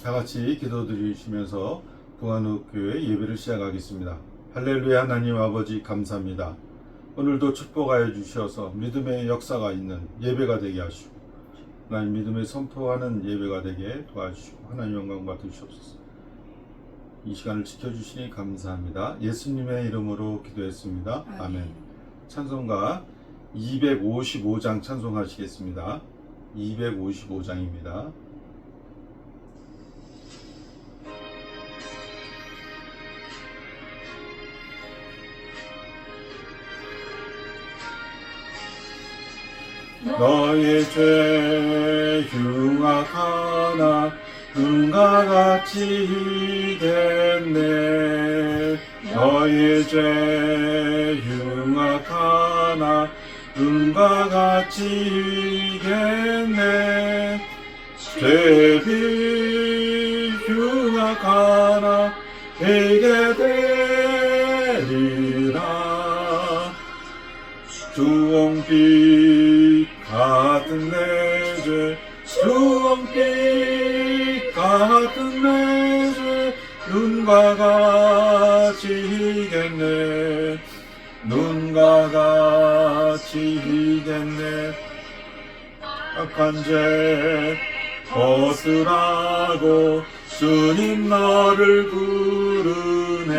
다 같이 기도드리시면서 부안후교회 예배를 시작하겠습니다. 할렐루야. 하나님 아버지 감사합니다. 오늘도 축복하여 주셔서 믿음의 역사가 있는 예배가 되게 하시고 하나님 믿음을 선포하는 예배가 되게 도와주시고 하나님 영광 받으시옵소서. 이 시간을 지켜주시니 감사합니다. 예수님의 이름으로 기도했습니다. 아멘. 찬송가 255장 찬송하시겠습니다. 255장입니다. 너의 죄 흉악하나 눈과 같이 이겠네. 너의 죄 흉악하나 눈과 같이 이겠네. 죄비 흉악하나 베게 되리라. 주홍빛 같은 내 죄, 주홍빛 같은 내 죄, 눈과 같이 이겠네. 눈과 같이 이겠네. 악한 죄 벗으라고 주님 너를 부르네.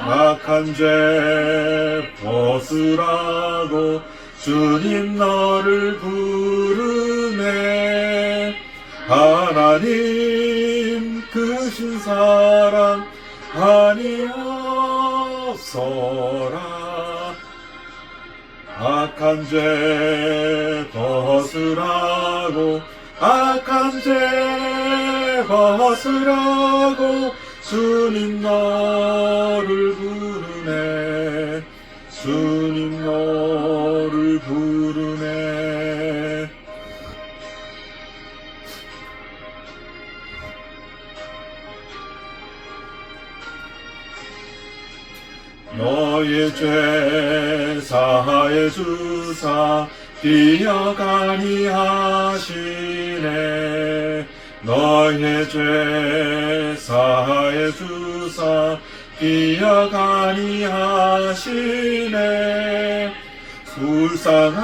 악한 죄 벗으라고 주님 너를 부르네. 하나님 크신 사랑 아니었어라. 악한 죄 벗으라고 악한 죄 벗으라고 주님 너를 부르네. 주님 너를 부르네. 너의 죄 사하여 주사 기억 아니하시네. 너의 죄 사하여 주사 기억 아니하시네. 불쌍한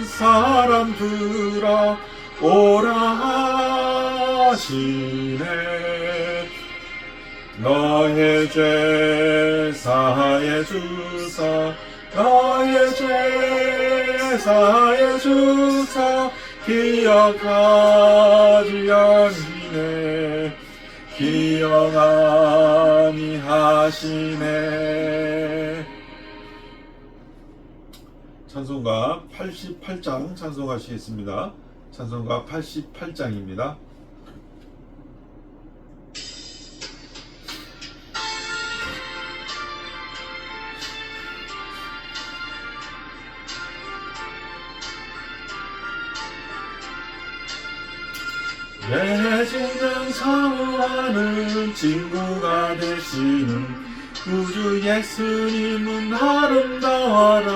사람들아 오라 하시네. 너의 죄 사하여 주사 너의 죄 사하여 주사 기억하지 아니네. 기억 아니하시네. 찬송가 88장 찬송하시겠습니다. 찬송가 88장입니다. 내 생명 사모하는 친구가 되시는 구주 예수님은 아름다워라.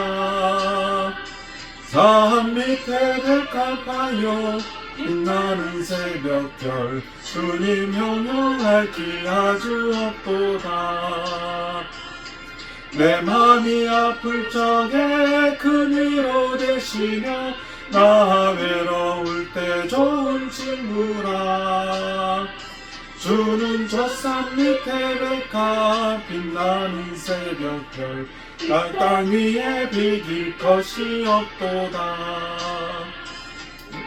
산 밑에 백합하여 빛나는 새벽별 주님 형용할 기 아주 없도다. 내 맘이 아플 적에 큰 위로 되시며 나 외로울 때 좋은 친구라. 주는 저 산 밑에 백합 빛나는 새벽별 땅 위에 비길 것이 없도다.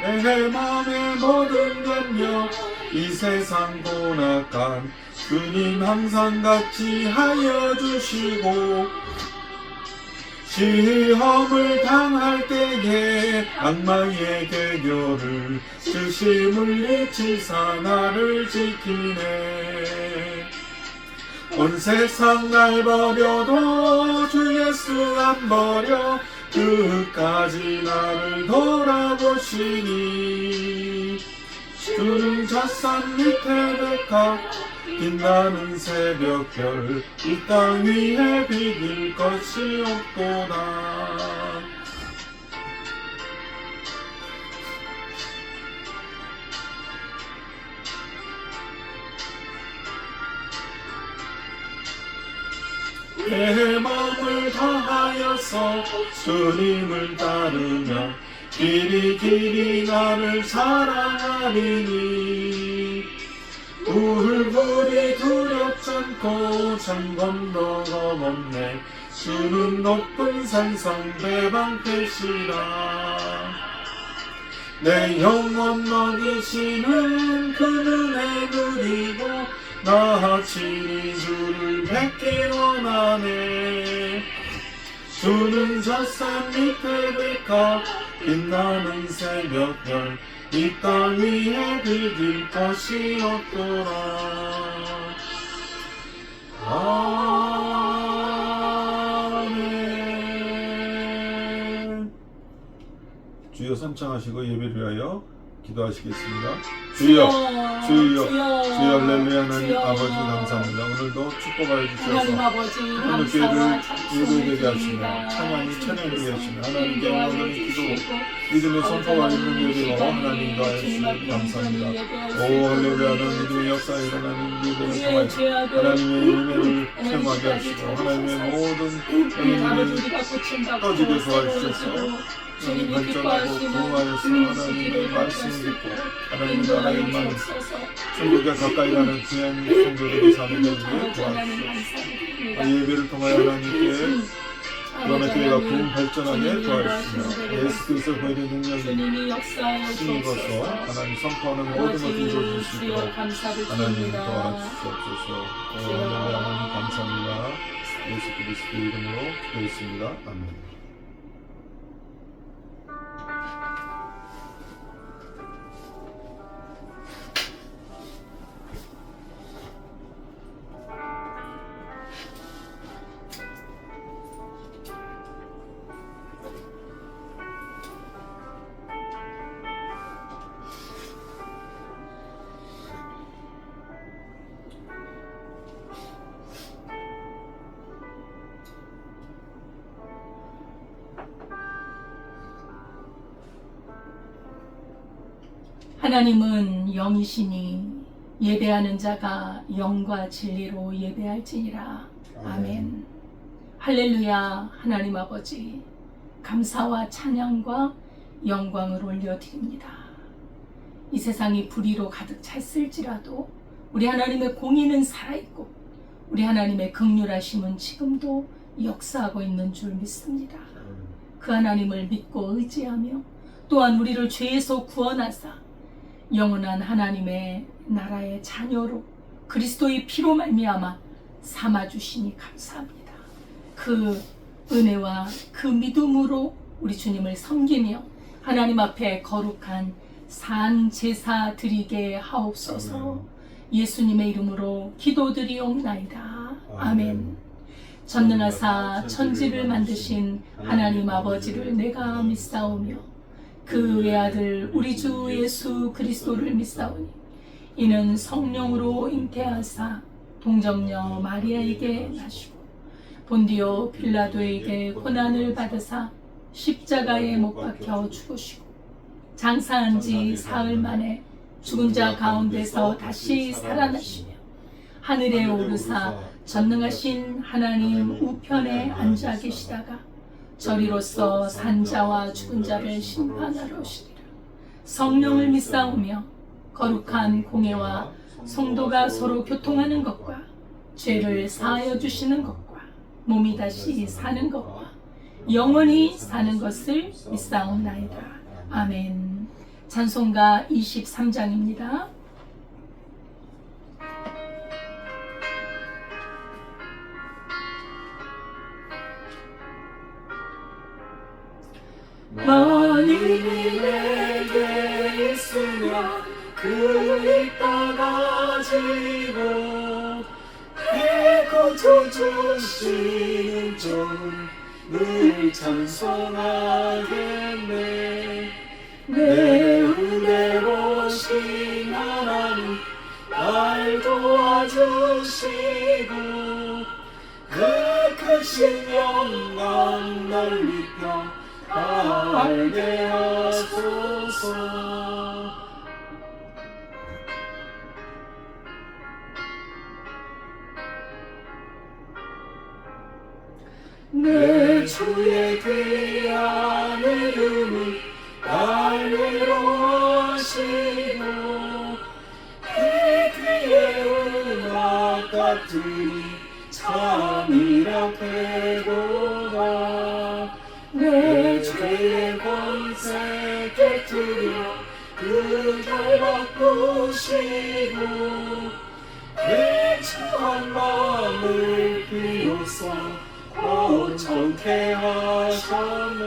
내 맘의 모든 염려 이 세상 고난간 주님 항상 같이 하여 주시고 시험을 당할 때에 악마의 계교를 즉시 물리치사 나를 지키네. 온 세상 날 버려도 주 예수 안 버려 끝까지 나를 돌아보시니. 주는 저 산 밑에 백합 빛나는 새벽별 이 땅 위에 비길 것이 없도다. 내 마음을 다하여서 주님을 따르며 길이 나를 사랑하리니 불불이 두렵지 않고 참 건너가 없네 주는 높은 산성 대방 되시라 내 영혼 먹이시는 그 은혜 누리고 나 친히 주를 뵙기 원하네 주는 젖산 밑에 백합 빛나는 새벽별 이 땅 위에 비길 것이 없더라 아멘 주여 삼창하시고 예배를 위하여 기도하시겠습니다. 주여 할렐루야 하나님 아버지 감사합니다. 오늘도 축복하여 주셔서 오늘 교회를 예배되게 하시며 찬양이 찬양이 하시며 하나님께 영광을 기도 믿음의 선포가 있는 예배로 하나님과 하시니 감사합니다. 오 할렐루야 하나님 믿음의 역사에 일어나는 예배를 통하여 하나님의 은혜를 체험하게 하시고 하나님의 모든 은혜를 떠지게 도와주셔서 주님 발전하고 부흥하여서 하나님의 말씀을 듣고 하나님의 나라의 마음 천국에 가까이 가는 귀한 성도들의 삶을 위해 도와주시옵소서 예배를 통하여 하나님께 그러면 교회가 부흥 발전하게 도와주시며 예수 그리스도의 보혈의 능력이 힘입어서 하나님 선포하는 모든 것을 이루어질 수 있도록 하나님 도와주시옵소서 하나님 감사합니다. 예수 그리스도의 이름으로 기도했습니다. 아멘. 하나님은 영이시니 예배하는 자가 영과 진리로 예배할지니라. 아멘. 할렐루야. 하나님 아버지 감사와 찬양과 영광을 올려드립니다. 이 세상이 불의로 가득 찼을지라도 우리 하나님의 공의는 살아있고 우리 하나님의 긍휼하심은 지금도 역사하고 있는 줄 믿습니다. 그 하나님을 믿고 의지하며 또한 우리를 죄에서 구원하사 영원한 하나님의 나라의 자녀로 그리스도의 피로 말미암아 삼아주시니 감사합니다. 그 은혜와 그 믿음으로 우리 주님을 섬기며 하나님 앞에 거룩한 산 제사 드리게 하옵소서. 예수님의 이름으로 기도드리옵나이다. 아멘. 전능하사 천지를 만드신 하나님 아버지를 내가 믿사오며 그 외아들 우리 주 예수 그리스도를 믿사오니 이는 성령으로 잉태하사 동정녀 마리아에게 나시고 본디오 빌라도에게 고난을 받으사 십자가에 못 박혀 죽으시고 장사한 지 사흘 만에 죽은 자 가운데서 다시 살아나시며 하늘에 오르사 전능하신 하나님 우편에 앉아 계시다가 저리로서 산자와 죽은 자를 심판하러 오시리라. 성령을 믿사오며 거룩한 공회와 성도가 서로 교통하는 것과 죄를 사하여 주시는 것과 몸이 다시 사는 것과 영원히 사는 것을 믿사옵나이다. 아멘. 찬송가 23장입니다. 만일이 내게 있으면 그 이따가 지고 내 거저 주시는 종 늘 찬송하겠네. 내 은혜로신 하나님 날 도와주시고 그 크신 영광 넓히며 알게 하소서. 내 주의 귀한 이름이 날 위로하시고 그 귀의 음악 같으니 참이라 되도다. 내 죄의 권세 깨뜨려 그절 바꾸시고 내 처한 마음을 비로소 온전케 하셨네.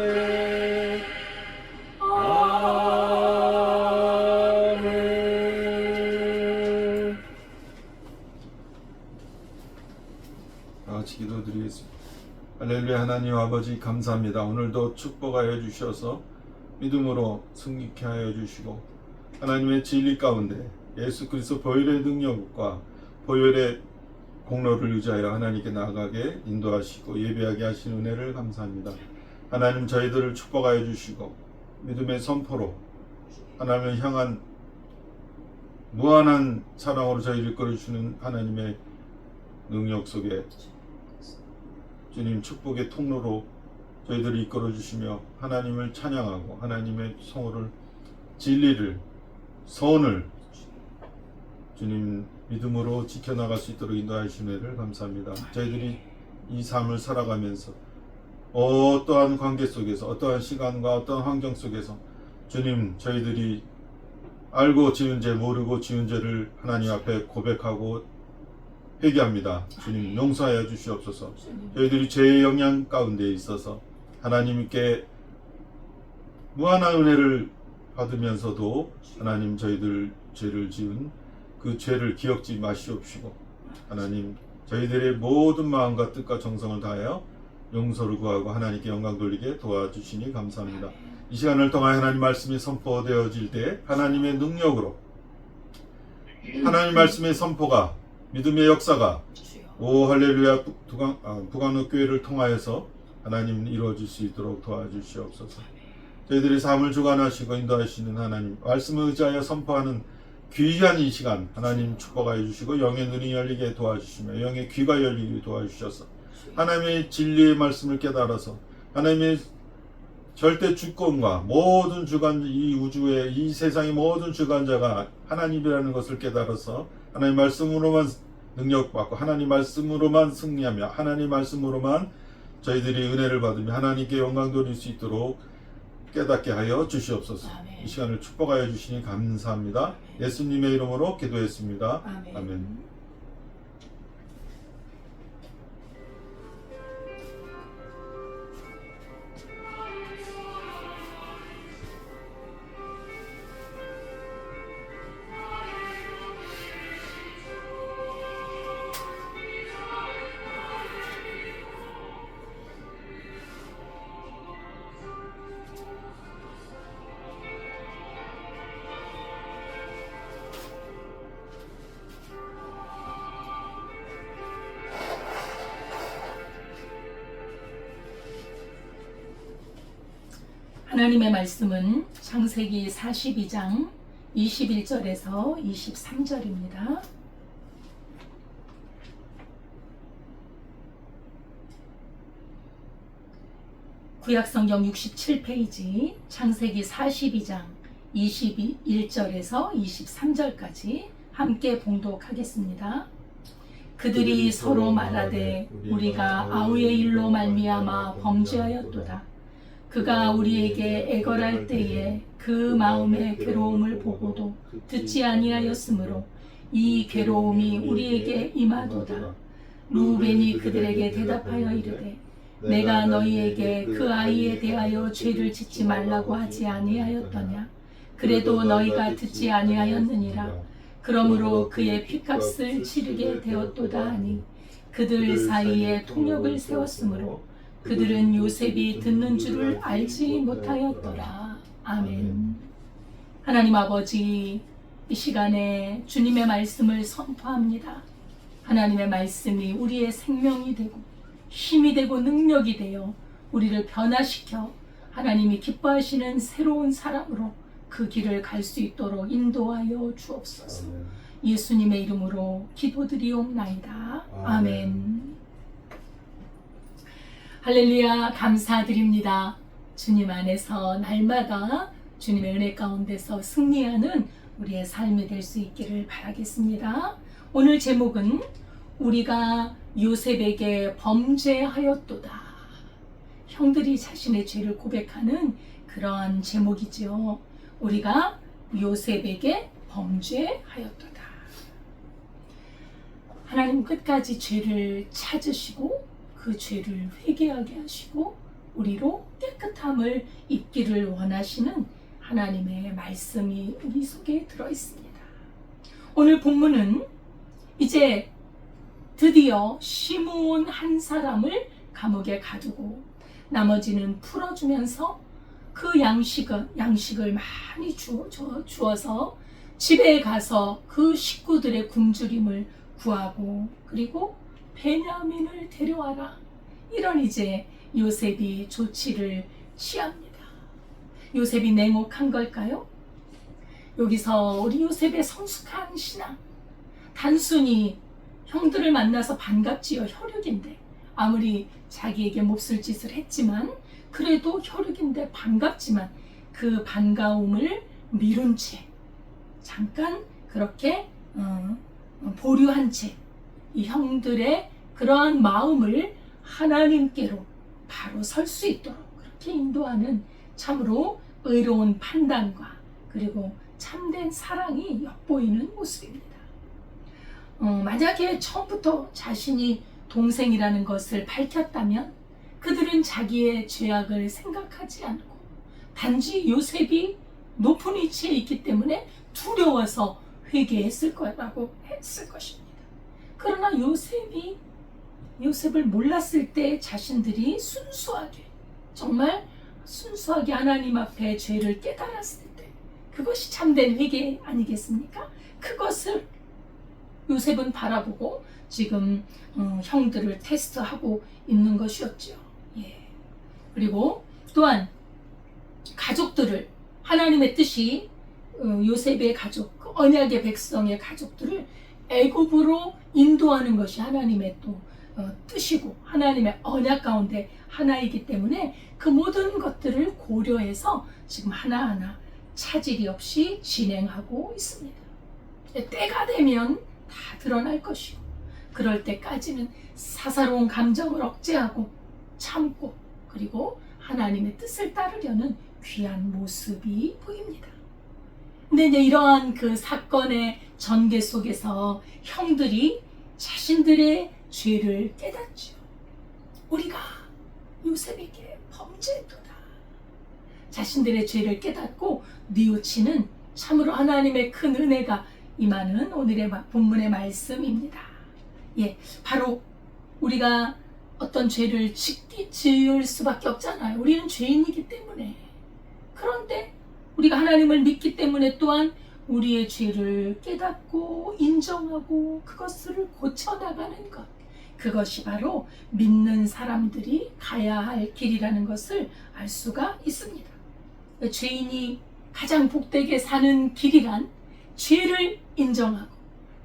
아멘. 다 같이 기도드리겠습니다. 할렐루야. 하나님 아버지 감사합니다. 오늘도 축복하여 주셔서 믿음으로 승리케 하여 주시고 하나님의 진리 가운데 예수 그리스도 보혈의 능력과 보혈의 공로를 의지하여 하나님께 나아가게 인도하시고 예배하게 하신 은혜를 감사합니다. 하나님 저희들을 축복하여 주시고 믿음의 선포로 하나님을 향한 무한한 사랑으로 저희를 이끌어주시는 하나님의 능력 속에 주님 축복의 통로로 저희들을 이끌어 주시며 하나님을 찬양하고 하나님의 성호를 진리를 선을 주님 믿음으로 지켜나갈 수 있도록 인도하시는 은혜를 감사합니다. 저희들이 이 삶을 살아가면서 어떠한 관계 속에서 어떠한 시간과 어떠한 환경 속에서 주님 저희들이 알고 지은 죄 모르고 지은 죄를 하나님 앞에 고백하고 회개합니다. 주님 용서하여 주시옵소서. 저희들이 죄의 영향 가운데 있어서 하나님께 무한한 은혜를 받으면서도 하나님 저희들 죄를 지은 그 죄를 기억지 마시옵시고 하나님 저희들의 모든 마음과 뜻과 정성을 다하여 용서를 구하고 하나님께 영광 돌리게 도와주시니 감사합니다. 이 시간을 통하여 하나님 말씀이 선포되어질 때 하나님의 능력으로 하나님 말씀의 선포가 믿음의 역사가 오 할렐루야 북한옥 교회를 통하여서 하나님 이루어질 수 있도록 도와주시옵소서. 저희들의 삶을 주관하시고 인도하시는 하나님 말씀을 의지하여 선포하는 귀한 이 시간 하나님 축복하여 주시고 영의 눈이 열리게 도와주시며 영의 귀가 열리게 도와주셔서 하나님의 진리의 말씀을 깨달아서 하나님의 절대 주권과 모든 주관 이 우주의 이 세상의 모든 주관자가 하나님이라는 것을 깨달아서 하나님 말씀으로만 능력받고 하나님 말씀으로만 승리하며 하나님 말씀으로만 저희들이 은혜를 받으며 하나님께 영광 돌릴 수 있도록 깨닫게 하여 주시옵소서. 아멘. 이 시간을 축복하여 주시니 감사합니다. 아멘. 예수님의 이름으로 기도했습니다. 아멘. 아멘. 하나님의 말씀은 창세기 42장 21절에서 23절입니다. 구약성경 67페이지 창세기 42장 21절에서 23절까지 함께 봉독하겠습니다. 그들이 서로 말하되 우리가 아우의 일로 말미암아 범죄하였도다. 그가 우리에게 애걸할 때에 그 마음의 괴로움을 보고도 듣지 아니하였으므로 이 괴로움이 우리에게 임하도다. 루벤이 그들에게 대답하여 이르되 내가 너희에게 그 아이에 대하여 죄를 짓지 말라고 하지 아니하였더냐. 그래도 너희가 듣지 아니하였느니라. 그러므로 그의 핏값을 치르게 되었도다 하니 그들 사이에 통역을 세웠으므로 그들은 요셉이 듣는 줄을 알지 못하였더라. 아멘. 하나님 아버지, 이 시간에 주님의 말씀을 선포합니다. 하나님의 말씀이 우리의 생명이 되고 힘이 되고 능력이 되어 우리를 변화시켜 하나님이 기뻐하시는 새로운 사람으로 그 길을 갈 수 있도록 인도하여 주옵소서. 예수님의 이름으로 기도드리옵나이다. 아멘. 할렐루야, 감사드립니다. 주님 안에서 날마다 주님의 은혜 가운데서 승리하는 우리의 삶이 될 수 있기를 바라겠습니다. 오늘 제목은 우리가 요셉에게 범죄하였도다. 형들이 자신의 죄를 고백하는 그런 제목이죠. 우리가 요셉에게 범죄하였도다. 하나님 끝까지 죄를 찾으시고 그 죄를 회개하게 하시고 우리로 깨끗함을 입기를 원하시는 하나님의 말씀이 우리 속에 들어있습니다. 오늘 본문은 이제 드디어 시므온 한 사람을 감옥에 가두고 나머지는 풀어주면서 그 양식을 많이 주어서 집에 가서 그 식구들의 굶주림을 구하고 그리고 베냐민을 데려와라. 이런 이제 요셉이 조치를 취합니다. 요셉이 냉혹한 걸까요? 여기서 우리 요셉의 성숙한 신앙, 단순히 형들을 만나서 반갑지요. 혈육인데 아무리 자기에게 몹쓸 짓을 했지만 그래도 혈육인데 반갑지만 그 반가움을 미룬 채 잠깐 그렇게 보류한 채 이 형들의 그러한 마음을 하나님께로 바로 설 수 있도록 그렇게 인도하는 참으로 의로운 판단과 그리고 참된 사랑이 엿보이는 모습입니다. 만약에 처음부터 자신이 동생이라는 것을 밝혔다면 그들은 자기의 죄악을 생각하지 않고 단지 요셉이 높은 위치에 있기 때문에 두려워서 회개했을 거라고 했을 것입니다. 그러나 요셉을 몰랐을 때 자신들이 정말 순수하게 하나님 앞에 죄를 깨달았을 때 그것이 참된 회개 아니겠습니까? 그것을 요셉은 바라보고 지금 형들을 테스트하고 있는 것이었죠. 예. 그리고 또한 가족들을 하나님의 뜻이 요셉의 가족, 그 언약의 백성의 가족들을 애굽으로 인도하는 것이 하나님의 또 뜻이고 하나님의 언약 가운데 하나이기 때문에 그 모든 것들을 고려해서 지금 하나하나 차질이 없이 진행하고 있습니다. 때가 되면 다 드러날 것이고 그럴 때까지는 사사로운 감정을 억제하고 참고 그리고 하나님의 뜻을 따르려는 귀한 모습이 보입니다. 근데 이제 이러한 그 사건의 전개 속에서 형들이 자신들의 죄를 깨닫죠. 우리가 요셉에게 범죄했도다. 자신들의 죄를 깨닫고 뉘우치는 참으로 하나님의 큰 은혜가 임하는 오늘의 본문의 말씀입니다. 예, 바로 우리가 어떤 죄를 지을 수밖에 없잖아요. 우리는 죄인이기 때문에. 그런데 우리가 하나님을 믿기 때문에 또한 우리의 죄를 깨닫고 인정하고 그것을 고쳐나가는 것. 그것이 바로 믿는 사람들이 가야 할 길이라는 것을 알 수가 있습니다. 죄인이 가장 복되게 사는 길이란 죄를 인정하고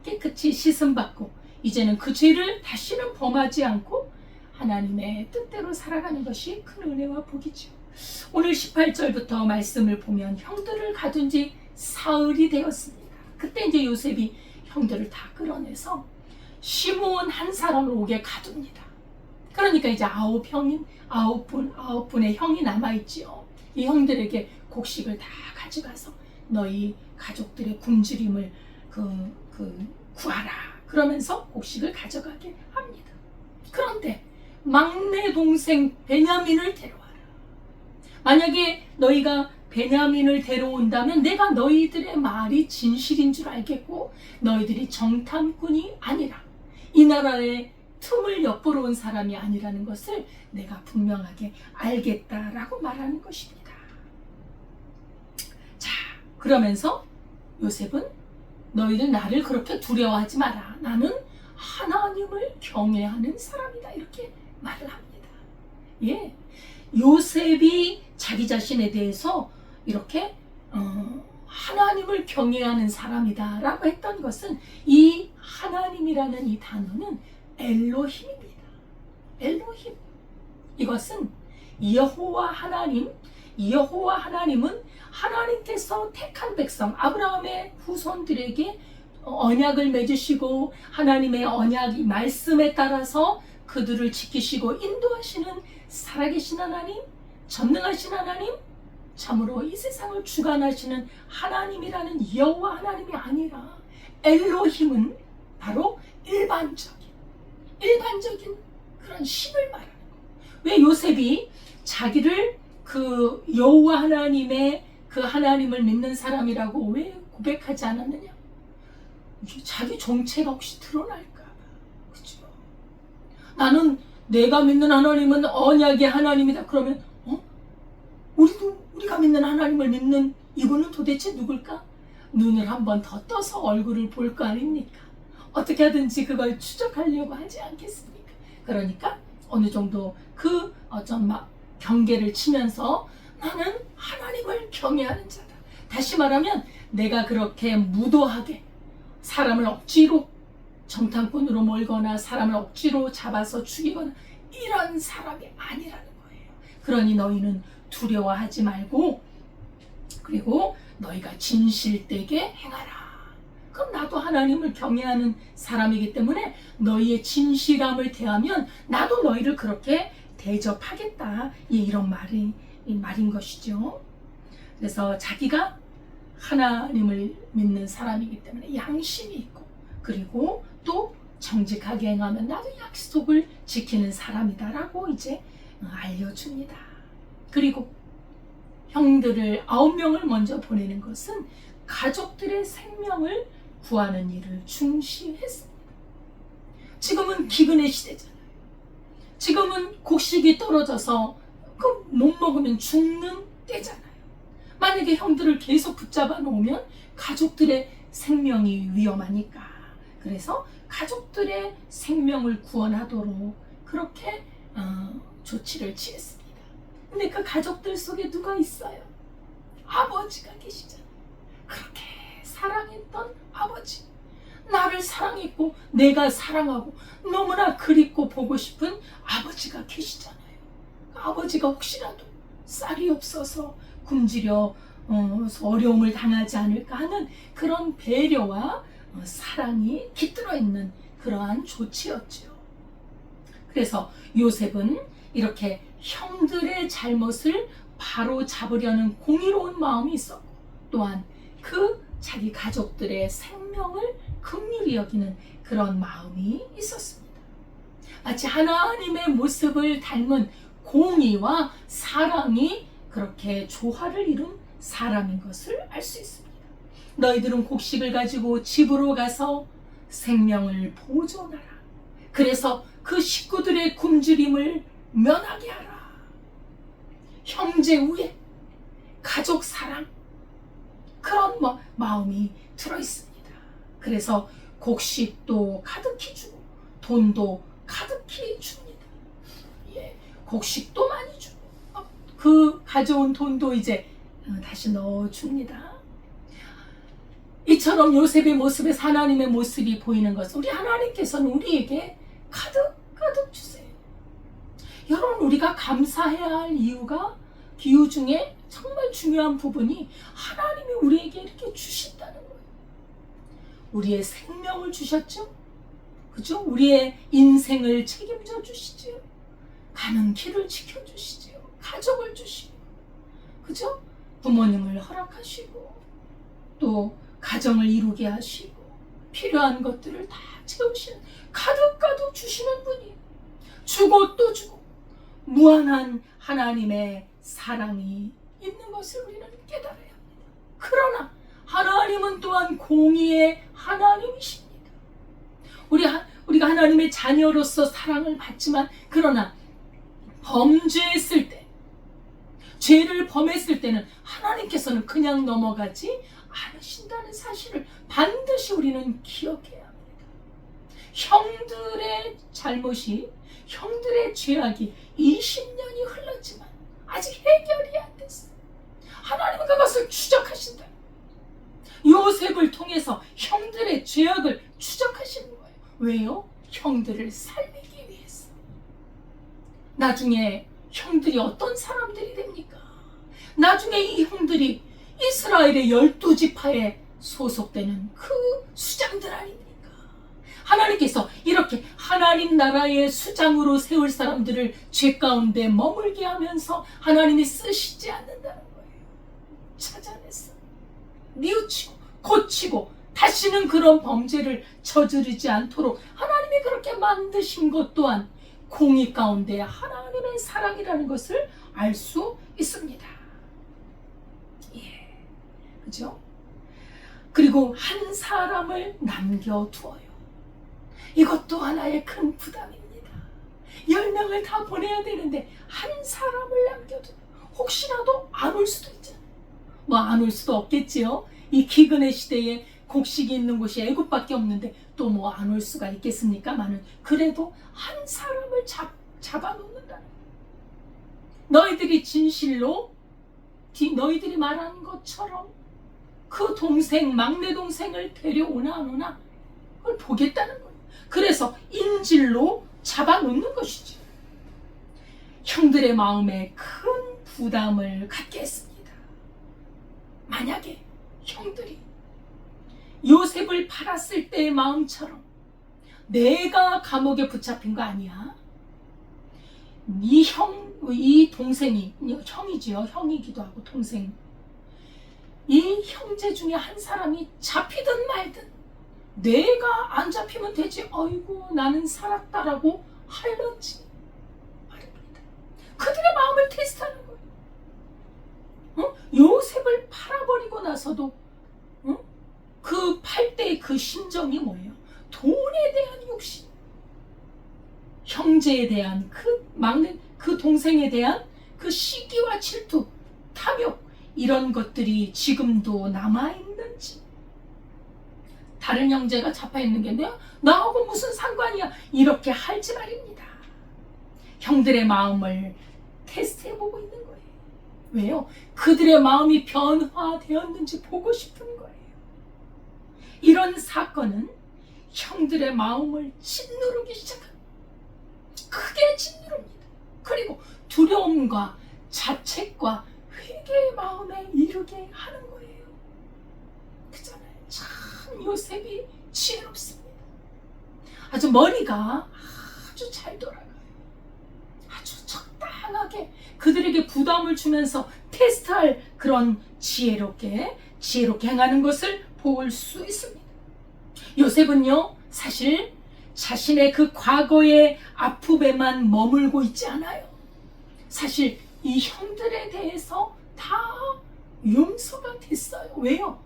깨끗이 씻음받고 이제는 그 죄를 다시는 범하지 않고 하나님의 뜻대로 살아가는 것이 큰 은혜와 복이죠. 오늘 18절부터 말씀을 보면 형들을 가둔 지 사흘이 되었습니다. 그때 이제 요셉이 형들을 다 끌어내서 시므온 한 사람을 옥에 가둡니다. 그러니까 이제 아홉 분의 형이 남아있지요. 이 형들에게 곡식을 다 가져가서 너희 가족들의 굶주림을 구하라. 그러면서 곡식을 가져가게 합니다. 그런데 막내 동생 베냐민을 데려와라. 만약에 너희가 베냐민을 데려온다면 내가 너희들의 말이 진실인 줄 알겠고 너희들이 정탐꾼이 아니라 이 나라의 틈을 엿보러 온 사람이 아니라는 것을 내가 분명하게 알겠다라고 말하는 것입니다. 자, 그러면서 요셉은 너희들 나를 그렇게 두려워하지 마라. 나는 하나님을 경외하는 사람이다. 이렇게 말을 합니다. 예, 요셉이 자기 자신에 대해서 이렇게 하나님을 경외하는 사람이다 라고 했던 것은 이 하나님이라는 이 단어는 엘로힘입니다. 엘로힘. 이것은 여호와 하나님은 하나님께서 택한 백성 아브라함의 후손들에게 언약을 맺으시고 하나님의 언약 말씀에 따라서 그들을 지키시고 인도하시는 살아계신 하나님, 전능하신 하나님, 참으로 이 세상을 주관하시는 하나님이라는 여호와 하나님이 아니라 엘로힘은 바로 일반적인 그런 신을 말하는 거예요. 왜 요셉이 자기를 그 여호와 하나님의 그 하나님을 믿는 사람이라고 왜 고백하지 않았느냐? 자기 정체가 혹시 드러날까 봐. 그죠? 나는 내가 믿는 하나님은 언약의 하나님이다. 그러면 우리가 믿는 하나님을 믿는 이분은 도대체 누굴까? 눈을 한 번 더 떠서 얼굴을 볼 거 아닙니까? 어떻게 하든지 그걸 추적하려고 하지 않겠습니까? 그러니까 어느 정도 그 어떤 경계를 치면서 나는 하나님을 경외하는 자다. 다시 말하면 내가 그렇게 무도하게 사람을 억지로 정탐꾼으로 몰거나 사람을 억지로 잡아서 죽이거나 이런 사람이 아니라는 거예요. 그러니 너희는 두려워하지 말고 그리고 너희가 진실되게 행하라. 그럼 나도 하나님을 경외하는 사람이기 때문에 너희의 진실함을 대하면 나도 너희를 그렇게 대접하겠다. 이런 말인 것이죠. 그래서 자기가 하나님을 믿는 사람이기 때문에 양심이 있고 그리고 또 정직하게 행하면 나도 약속을 지키는 사람이다라고 이제 알려줍니다. 그리고 형들을 9명을 먼저 보내는 것은 가족들의 생명을 구하는 일을 중시했습니다. 지금은 기근의 시대잖아요. 지금은 곡식이 떨어져서 못 먹으면 죽는 때잖아요. 만약에 형들을 계속 붙잡아 놓으면 가족들의 생명이 위험하니까. 그래서 가족들의 생명을 구원하도록 그렇게 조치를 취했습니다. 근데 그 가족들 속에 누가 있어요? 아버지가 계시잖아요. 그렇게 사랑했던 아버지. 나를 사랑했고 내가 사랑하고 너무나 그립고 보고 싶은 아버지가 계시잖아요. 아버지가 혹시라도 쌀이 없어서 굶주려 어려움을 당하지 않을까 하는 그런 배려와 사랑이 깃들어 있는 그러한 조치였죠. 그래서 요셉은 이렇게 형들의 잘못을 바로 잡으려는 공의로운 마음이 있었고 또한 그 자기 가족들의 생명을 긍휼히 여기는 그런 마음이 있었습니다. 마치 하나님의 모습을 닮은 공의와 사랑이 그렇게 조화를 이룬 사람인 것을 알 수 있습니다. 너희들은 곡식을 가지고 집으로 가서 생명을 보존하라. 그래서 그 식구들의 굶주림을 면하게 하라. 형제 우애, 가족 사랑 그런 마음이 들어있습니다. 그래서 곡식도 가득히 주고 돈도 가득히 줍니다. 곡식도 많이 주고 그 가져온 돈도 이제 다시 넣어줍니다. 이처럼 요셉의 모습에서 하나님의 모습이 보이는 것은 우리 하나님께서는 우리에게 가득 주세요. 여러분 우리가 감사해야 할 이유 중에 정말 중요한 부분이 하나님이 우리에게 이렇게 주신다는 거예요. 우리의 생명을 주셨죠? 그죠? 우리의 인생을 책임져 주시죠. 가는 길을 지켜주시죠. 가족을 주시고, 그죠? 부모님을 허락하시고, 또 가정을 이루게 하시고, 필요한 것들을 다 채우시는, 가득 주시는 분이 주고 또 주고, 무한한 하나님의 사랑이 있는 것을 우리는 깨달아야 합니다. 그러나 하나님은 또한 공의의 하나님이십니다. 우리가 하나님의 자녀로서 사랑을 받지만 그러나 범죄했을 때, 죄를 범했을 때는 하나님께서는 그냥 넘어가지 않으신다는 사실을 반드시 우리는 기억해야 합니다. 형들의 잘못이, 형들의 죄악이 20년이 흘렀지만 아직 해결이 안 됐어요. 하나님은 그것을 추적하신다. 요셉을 통해서 형들의 죄악을 추적하시는 거예요. 왜요? 형들을 살리기 위해서. 나중에 형들이 어떤 사람들이 됩니까? 나중에 이 형들이 이스라엘의 12지파에 소속되는 그 수장들 아닙니까? 하나님께서 이렇게 하나님 나라의 수장으로 세울 사람들을 죄 가운데 머물게 하면서 하나님이 쓰시지 않는다는 거예요. 찾아냈어. 뉘우치고 고치고 다시는 그런 범죄를 저지르지 않도록 하나님이 그렇게 만드신 것 또한 공의 가운데 하나님의 사랑이라는 것을 알 수 있습니다. 예, 그죠? 그리고 한 사람을 남겨두어요. 이것도 하나의 큰 부담입니다. 10명을 다 보내야 되는데 한 사람을 남겨두어요. 혹시라도 안 올 수도 있잖아요. 뭐 안 올 수도 없겠지요. 이 기근의 시대에 곡식이 있는 곳이 애굽밖에 없는데 또 뭐 안 올 수가 있겠습니까만은 그래도 한 사람을 잡아놓는다. 너희들이 진실로 너희들이 말한 것처럼 그 동생 막내 동생을 데려오나 안 오나 그걸 보겠다는 거예요. 그래서 인질로 잡아놓는 것이지. 형들의 마음에 큰 부담을 갖게 했습니다. 만약에 형들이 요셉을 팔았을 때의 마음처럼 내가 감옥에 붙잡힌 거 아니야? 이 동생이, 형이지요. 형이기도 하고 동생. 이 형제 중에 한 사람이 잡히든 말든 내가 안 잡히면 되지. 어이구 나는 살았다라고 할런지 말입니다. 그들의 마음을 테스트하는 거예요. 요셉을 팔아버리고 나서도 그 팔 때의 그 심정이 뭐예요? 돈에 대한 욕심, 형제에 대한 그 막내, 그 동생에 대한 그 시기와 질투, 탐욕 이런 것들이 지금도 남아있는지. 다른 형제가 잡혀있는 게 나하고 무슨 상관이야 이렇게 할지 말입니다. 형들의 마음을 테스트해보고 있는 거예요. 왜요? 그들의 마음이 변화되었는지 보고 싶은 거예요. 이런 사건은 형들의 마음을 짓누르기 시작합니다. 크게 짓누릅니다. 그리고 두려움과 자책과 회개의 마음에 이르게 하는 거예요. 그잖아요. 참 요셉이 지혜롭습니다. 아주 머리가 아주 잘 돌아가요. 아주 적당하게 그들에게 부담을 주면서 테스트할 그런 지혜롭게 행하는 것을 볼 수 있습니다. 요셉은요, 사실 자신의 그 과거의 아픔에만 머물고 있지 않아요. 사실 이 형들에 대해서 다 용서가 됐어요. 왜요?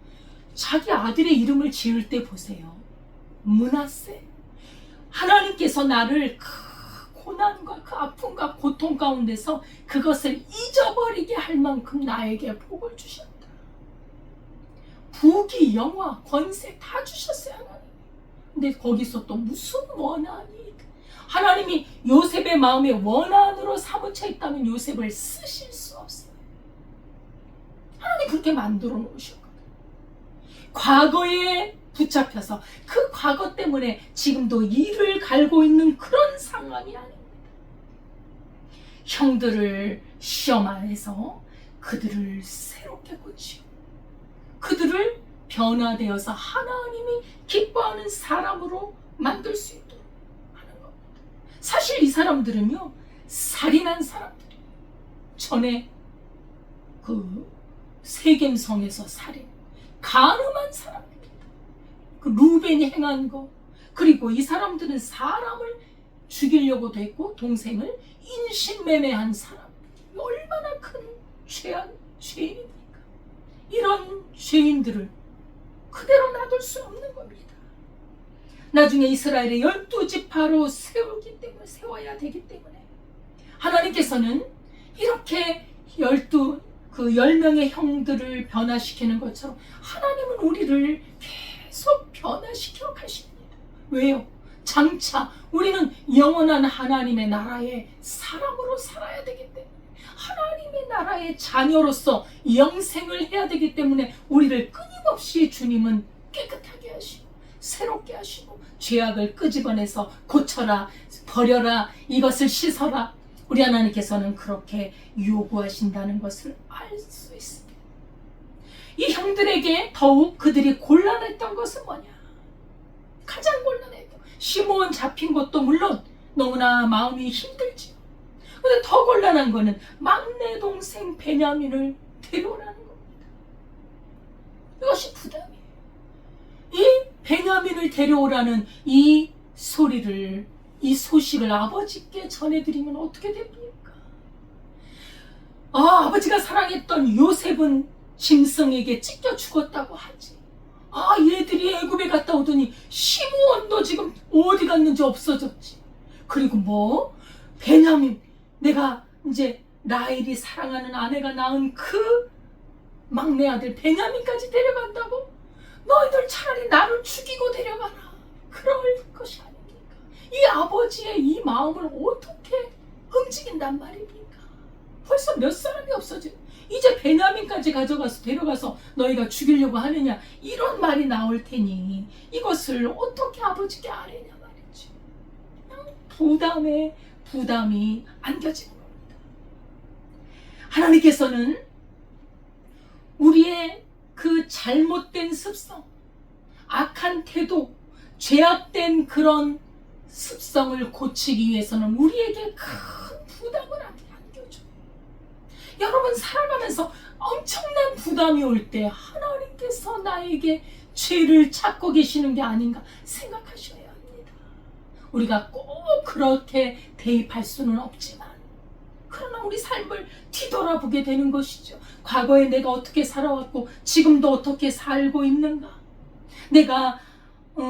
자기 아들의 이름을 지을 때 보세요. 므낫세. 하나님께서 나를 그 고난과 그 아픔과 고통 가운데서 그것을 잊어버리게 할 만큼 나에게 복을 주셨다. 부귀, 영화, 권세 다 주셨어요, 하나님. 근데 거기서 또 무슨 원한이? 하나님이 요셉의 마음에 원한으로 사무쳐 있다면 요셉을 쓰실 수 없어요. 하나님 그렇게 만들어 놓으셨거든요. 과거에 붙잡혀서 그 과거 때문에 지금도 이를 갈고 있는 그런 상황이 아닙니다. 형들을 시험 안에서 그들을 새롭게 고치고 그들을 변화되어서 하나님이 기뻐하는 사람으로 만들 수 있도록 하는 겁니다. 사실 이 사람들은요, 살인한 사람들이에요. 전에 그 세겜성에서 살인, 간음한 사람입니다. 그 루벤이 행한 거, 그리고 이 사람들은 사람을 죽이려고도 했고 동생을 인신매매한 사람. 얼마나 큰 죄인입니까? 이런 죄인들을 그대로 놔둘 수 없는 겁니다. 나중에 이스라엘의 12지파로 세워야 되기 때문에 하나님께서는 이렇게 10명의 형들을 변화시키는 것처럼 하나님은 우리를 계속 변화시켜 가십니다. 왜요? 장차 우리는 영원한 하나님의 나라의 사람으로 살아야 되기 때문에 하나님의 나라의 자녀로서 영생을 해야 되기 때문에 우리를 끊임없이 주님은 깨끗하게 하시고 새롭게 하시고 죄악을 끄집어내서 고쳐라, 버려라, 이것을 씻어라, 우리 하나님께서는 그렇게 요구하신다는 것을 알 수 있습니다. 이 형들에게 더욱 그들이 곤란했던 것은 뭐냐? 가장 곤란했던 시므온 잡힌 것도 물론 너무나 마음이 힘들지요. 근데 더 곤란한 거는 막내 동생 베냐민을 데려오라는 겁니다. 이것이 부담이에요. 이 베냐민을 데려오라는 이 소리를, 이 소식을 아버지께 전해드리면 어떻게 됩니까? 아버지가 사랑했던 요셉은 짐승에게 찢겨 죽었다고 하지. 얘들이 애굽에 갔다 오더니 시므온도 지금 어디 갔는지 없어졌지. 그리고 베냐민, 내가 이제 라헬이 사랑하는 아내가 낳은 그 막내 아들 베냐민까지 데려간다고? 너희들 차라리 나를 죽이고 데려가라. 그럴 것이 아닙니까? 이 아버지의 이 마음을 어떻게 움직인단 말입니까? 벌써 몇 사람이 없어져. 이제 베냐민까지 가져가서 데려가서 너희가 죽이려고 하느냐, 이런 말이 나올 테니 이것을 어떻게 아버지께 아뢰냐 말이지. 그냥 부담이 안겨지는 겁니다. 하나님께서는 우리의 그 잘못된 습성, 악한 태도, 죄악된 그런 습성을 고치기 위해서는 우리에게 큰 부담을 안겨줘요. 여러분, 살아가면서 엄청난 부담이 올 때 하나님께서 나에게 죄를 찾고 계시는 게 아닌가 생각하셔야 합니다. 우리가 꼭 그렇게 대입할 수는 없지만, 그러나 우리 삶을 뒤돌아보게 되는 것이죠. 과거에 내가 어떻게 살아왔고 지금도 어떻게 살고 있는가. 내가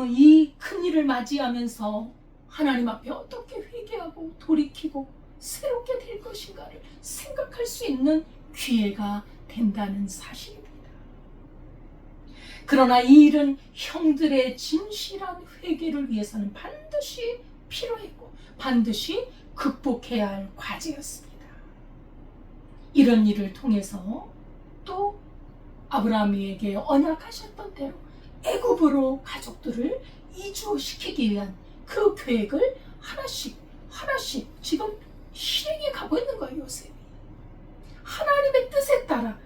이 큰일을 맞이하면서 하나님 앞에 어떻게 회개하고 돌이키고 새롭게 될 것인가를 생각할 수 있는 기회가 된다는 사실입니다. 그러나 이 일은 형들의 진실한 회개를 위해서는 반드시 필요했고 반드시 극복해야 할 과제였습니다. 이런 일을 통해서 또 아브라함에게 언약하셨던 대로 애굽으로 가족들을 이주시키기 위한 그 계획을 하나씩 지금 실행해 가고 있는 거예요. 요셉이 하나님의 뜻에 따라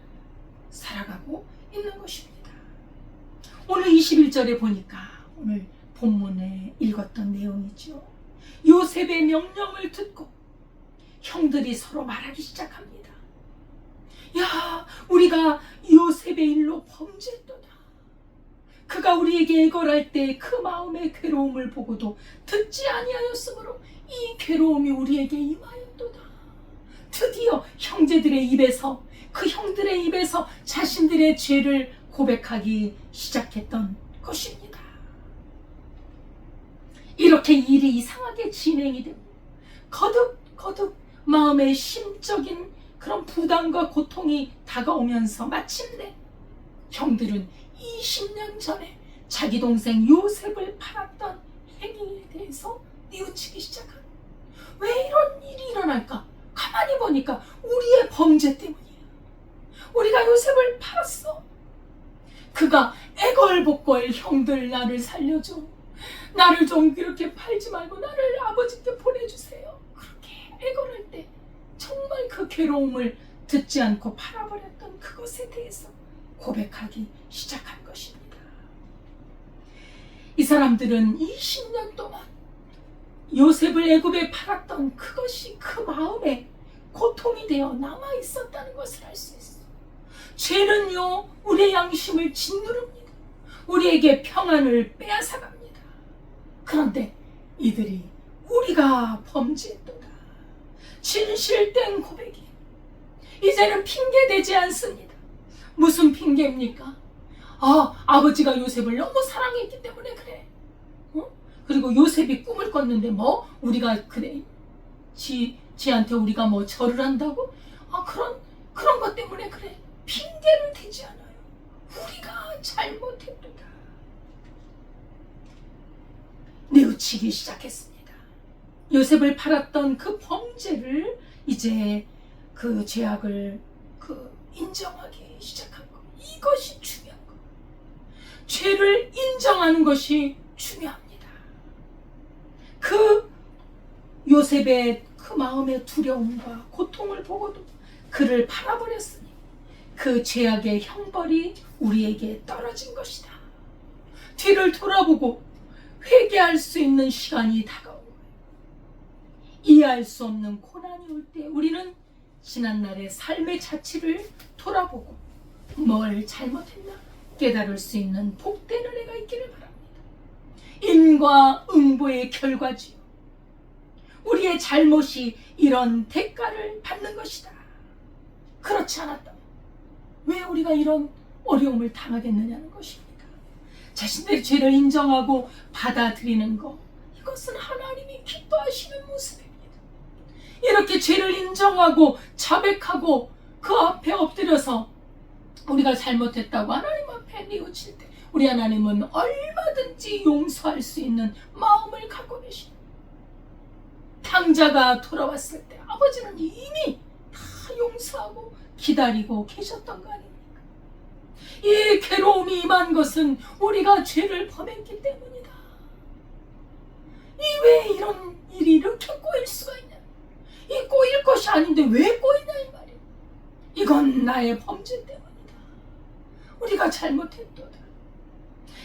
살아가고 있는 것입니다. 오늘 21절에 보니까 오늘 본문에 읽었던 내용이죠. 요셉의 명령을 듣고 형들이 서로 말하기 시작합니다. 야, 우리가 요셉의 일로 범죄했도다. 그가 우리에게 애걸할 때 그 마음의 괴로움을 보고도 듣지 아니하였으므로 이 괴로움이 우리에게 임하였도다. 드디어 형제들의 입에서, 그 형들의 입에서 자신들의 죄를 고백하기 시작했던 것입니다. 이렇게 일이 이상하게 진행이 됩니다. 거듭 마음의 심적인 그런 부담과 고통이 다가오면서 마침내 형들은 20년 전에 자기 동생 요셉을 팔았던 행위에 대해서 뉘우치기 시작한. 왜 이런 일이 일어날까? 가만히 보니까 우리의 범죄 때문이야. 우리가 요셉을 팔았어. 그가 애걸복걸 형들 나를 살려줘. 나를 좀 이렇게 팔지 말고 나를 아버지께 보내주세요. 그렇게 애걸할 때 정말 그 괴로움을 듣지 않고 팔아버렸던 그것에 대해서 고백하기 시작한 것입니다. 이 사람들은 20년 동안 요셉을 애굽에 팔았던 그것이 그 마음에 고통이 되어 남아 있었다는 것을 알 수 있어요. 죄는요, 우리의 양심을 짓누릅니다. 우리에게 평안을 빼앗아갑니다. 그런데 이들이 우리가 범죄했도다. 진실된 고백이 이제는 핑계되지 않습니다. 무슨 핑계입니까? 아버지가 요셉을 너무 사랑했기 때문에 그래. 그리고 요셉이 꿈을 꿨는데 우리가 그래, 지한테 우리가 절을 한다고? 그런 것 때문에 그래. 핑계를 대지 않아요. 우리가 잘못했도다. 뉘우치기 시작했습니다. 요셉을 팔았던 그 범죄를 이제 그 죄악을 인정하기 시작한 것. 이것이 중요한 것. 죄를 인정하는 것이 중요합니다. 그 요셉의 그 그 마음의 두려움과 고통을 보고도 그를 바라버렸으니 그 죄악의 형벌이 우리에게 떨어진 것이다. 뒤를 돌아보고 회개할 수 있는 시간이 다가온 거예요. 이해할 수 없는 고난이 올 때 우리는 지난날의 삶의 자취를 돌아보고 뭘 잘못했나 깨달을 수 있는 복된 은혜가 있기를 바랍니다. 인과 응보의 결과지요. 우리의 잘못이 이런 대가를 받는 것이다. 그렇지 않았다면 왜 우리가 이런 어려움을 당하겠느냐는 것입니다. 자신들의 죄를 인정하고 받아들이는 것, 이것은 하나님이 기뻐하시는 모습입니다. 이렇게 죄를 인정하고 자백하고 그 앞에 엎드려서 우리가 잘못했다고 하나님 앞에 뉘우칠 때 우리 하나님은 얼마든지 용서할 수 있는 마음을 갖고 계십니다. 탕자가 돌아왔을 때 아버지는 이미 다 용서하고 기다리고 계셨던 거 아닙니까? 이 괴로움이 임한 것은 우리가 죄를 범했기 때문이다. 왜 이런 일이 이렇게 꼬일 수가 있냐? 이 꼬일 것이 아닌데 왜 꼬이냐 이 말이야. 이건 나의 범죄 때문이다. 우리가 잘못했도다.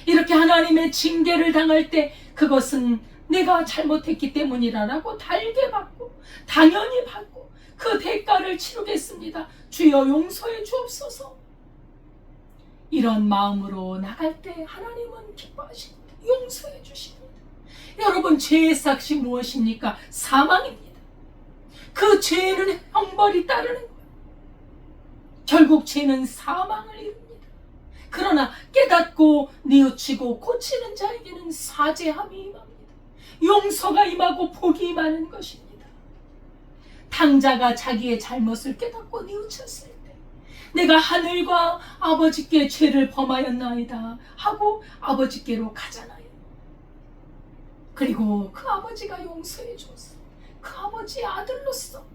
이렇게 하나님의 징계를 당할 때 그것은 내가 잘못했기 때문이라고 달게 받고 당연히 받고 그 대가를 치르겠습니다. 주여 용서해 주옵소서. 이런 마음으로 나갈 때 하나님은 기뻐하십니다. 용서해 주십니다. 여러분, 죄의 삭이 무엇입니까? 사망입니다. 그 죄는 형벌이 따르는 거예요. 결국 죄는 사망을 이룹니다. 그러나 깨닫고 뉘우치고 고치는 자에게는 사죄함이 임합니다. 용서가 임하고 복이 임하는 것입니다. 탕자가 자기의 잘못을 깨닫고 뉘우쳤을 때 내가 하늘과 아버지께 죄를 범하였나이다 하고 아버지께로 가잖아요. 그리고 그 아버지가 용서해 줬어요. 그 아버지의 아들로서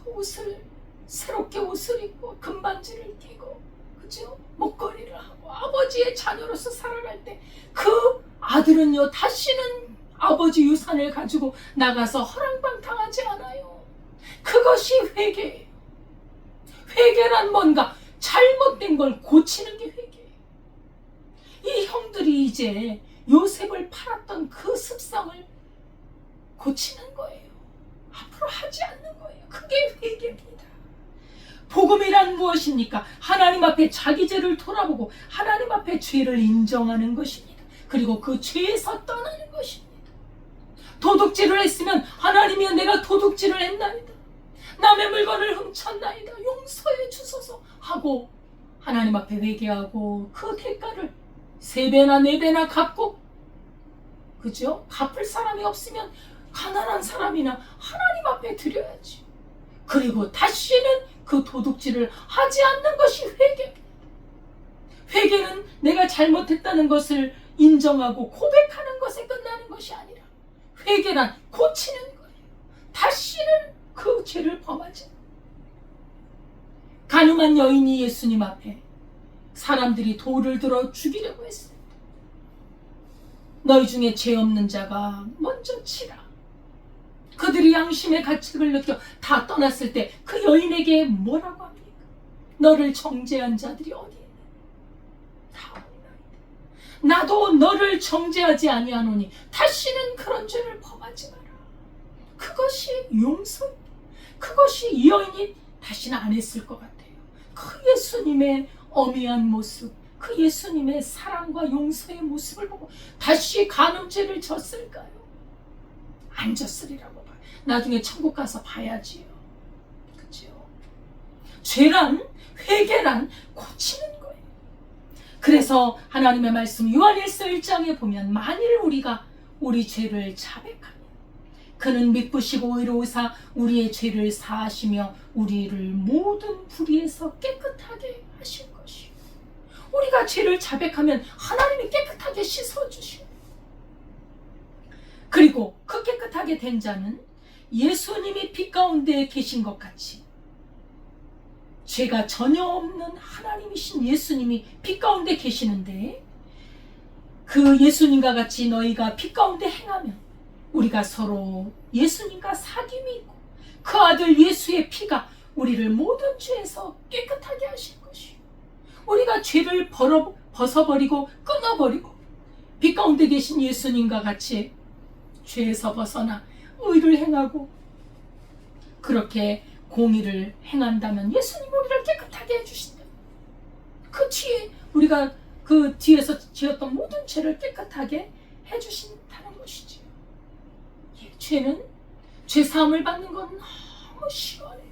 옷을 새롭게 옷을 입고 금반지를 끼고 그죠? 목걸이를 하고 아버지의 자녀로서 살아갈 때 그 아들은요 다시는 아버지 유산을 가지고 나가서 허랑방탕하지 않아요. 그것이 회개예요. 회개란 뭔가 잘못된 걸 고치는 게 회개예요. 이 형들이 이제 요셉을 팔았던 그 습성을 고치는 거예요. 앞으로 하지 않는 거예요. 그게 회개입니다. 복음이란 무엇입니까? 하나님 앞에 자기 죄를 돌아보고 하나님 앞에 죄를 인정하는 것입니다. 그리고 그 죄에서 떠나는 것입니다. 도둑질을 했으면 하나님이여 내가 도둑질을 했나이다. 남의 물건을 훔쳤나이다. 용서해 주소서 하고 하나님 앞에 회개하고 그 대가를 3배나 4배나 갚고 그죠? 갚을 사람이 없으면 가난한 사람이나 하나님 앞에 드려야지. 그리고 다시는 그 도둑질을 하지 않는 것이 회개입니다. 회개는 내가 잘못했다는 것을 인정하고 고백하는 것에 끝나는 것이 아니라 회개란 고치는 거예요. 다시는 그 죄를 범하지. 가늠한 여인이 예수님 앞에 사람들이 돌을 들어 죽이려고 했습니다. 너희 중에 죄 없는 자가 먼저 치라. 그들이 양심의 가책을 느껴 다 떠났을 때 그 여인에게 뭐라고 합니까? 너를 정죄한 자들이 어디 있느냐? 다 없나이다. 나도 너를 정죄하지 아니하노니 다시는 그런 죄를 범하지 마라. 그것이 용서입니다. 그것이 이 여인이 다시는 안 했을 것 같아요. 그 예수님의 어미한 모습, 그 예수님의 사랑과 용서의 모습을 보고 다시 간음죄를 졌을까요? 안 졌으리라고 봐요. 나중에 천국 가서 봐야지요. 그렇죠? 죄란, 회개란 고치는 거예요. 그래서 하나님의 말씀 요한일서 1장에 보면 만일 우리가 우리 죄를 자백하면 그는 미쁘시고 의로우사 우리의 죄를 사하시며 우리를 모든 불의에서 깨끗하게 하실 것이요. 우리가 죄를 자백하면 하나님이 깨끗하게 씻어주시고 그리고 그 깨끗하게 된 자는 예수님이 빛 가운데 계신 것 같이 죄가 전혀 없는 하나님이신 예수님이 빛 가운데 계시는데 그 예수님과 같이 너희가 빛 가운데 행하면 우리가 서로 예수님과 사귐이 있고 그 아들 예수의 피가 우리를 모든 죄에서 깨끗하게 하실 것이요, 우리가 죄를 벗어버리고 끊어버리고 빛 가운데 계신 예수님과 같이 죄에서 벗어나 의를 행하고 그렇게 공의를 행한다면 예수님 우리를 깨끗하게 해주신다. 그 뒤에 우리가 그 뒤에서 지었던 모든 죄를 깨끗하게 해주신다는 것이지요. 예, 죄는 죄사함을 받는 건 너무 시원해요.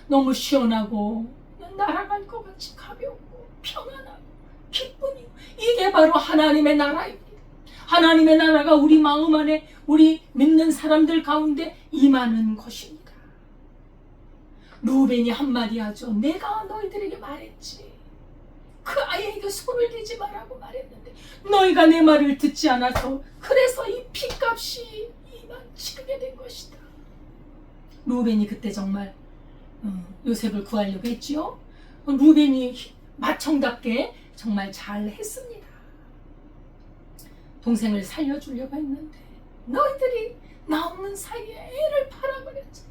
너무 시원하고 그냥 날아갈 것 같이 가볍고 평안하고 기쁨이요. 이게 바로 하나님의 나라입니다. 하나님의 나라가 우리 마음 안에 우리 믿는 사람들 가운데 임하는 것입니다. 루벤이 한마디 하죠. 내가 너희들에게 말했지. 그 아이에게 손을 대지 말라고 말했는데 너희가 내 말을 듣지 않아서 그래서 이 핏값이 이만 치르게 된 것이다. 루벤이 그때 정말 요셉을 구하려고 했지요. 루벤이 마청답게 정말 잘 했습니다. 동생을 살려주려고 했는데 너희들이 나 없는 사이에 애를 팔아버렸지.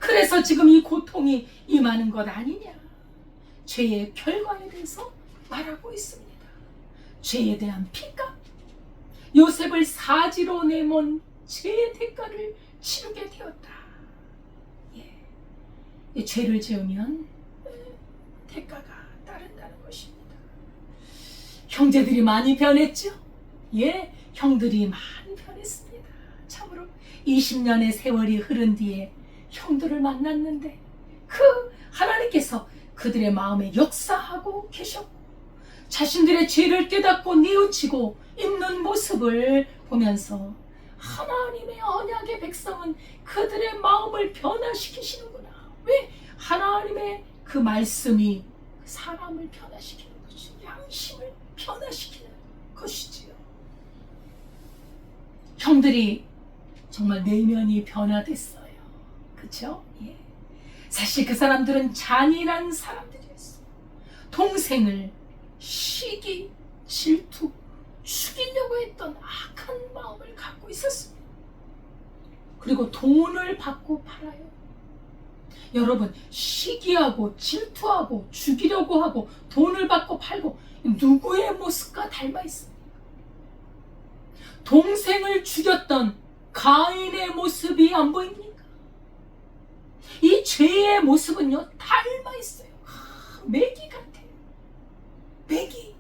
그래서 지금 이 고통이 임하는 것 아니냐. 죄의 결과에 대해서 말하고 있습니다. 죄에 대한 피값, 요셉을 사지로 내몬 죄의 대가를 치르게 되었다. 예. 죄를 지으면 대가가 따른다는 것입니다. 형제들이 많이 변했죠? 예, 형들이 많이 변했습니다. 참으로 20년의 세월이 흐른 뒤에 형들을 만났는데 그 하나님께서 그들의 마음에 역사하고 계셨고 자신들의 죄를 깨닫고 뉘우치고 있는 모습을 보면서 하나님의 언약의 백성은 그들의 마음을 변화시키시는구나. 왜? 하나님의 그 말씀이 사람을 변화시키는 것이죠. 양심을 변화시키는 것이지요. 형들이 정말 내면이 변화됐어요. 그렇죠? 예. 사실 그 사람들은 잔인한 사람들이었어요. 동생을 시기, 질투, 죽이려고 했던 악한 마음을 갖고 있었습니다. 그리고 돈을 받고 팔아요. 여러분, 시기하고 질투하고 죽이려고 하고 돈을 받고 팔고 누구의 모습과 닮아 있습니까? 동생을 죽였던 가인의 모습이 안 보입니까? 이 죄의 모습은요, 닮아 있어요. 매기 같아요. 매기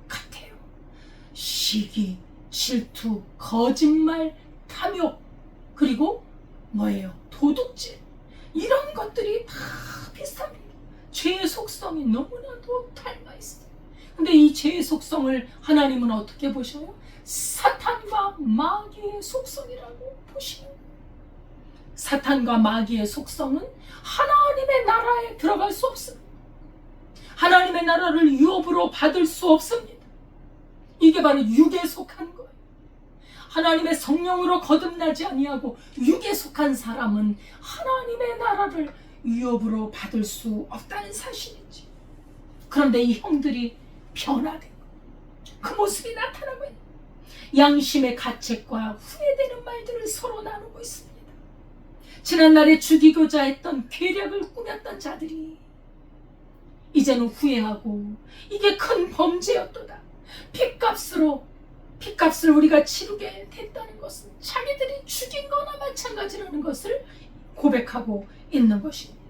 같아요. 시기, 질투, 거짓말, 탐욕, 그리고 뭐예요? 도둑질. 이런 것들이 다 비슷합니다. 죄의 속성이 너무나도 닮아 있어요. 근데 이 죄의 속성을 하나님은 어떻게 보셔요? 사탄과 마귀의 속성이라고 보시는 거예요. 사탄과 마귀의 속성은 하나님의 나라에 들어갈 수 없습니다. 하나님의 나라를 유업으로 받을 수 없습니다. 이게 바로 육에 속한 거예요. 하나님의 성령으로 거듭나지 아니하고 육에 속한 사람은 하나님의 나라를 유업으로 받을 수 없다는 사실이지. 그런데 이 형들이 변화된 거예요. 그 모습이 나타나고 있는 거예요. 양심의 가책과 후회되는 말들을 서로 나누고 있습니다. 지난날에 죽이고자 했던 계략을 꾸몄던 자들이 이제는 후회하고 이게 큰 범죄였도다. 핏값을 우리가 치르게 됐다는 것은 자기들이 죽인 거나 마찬가지라는 것을 고백하고 있는 것입니다.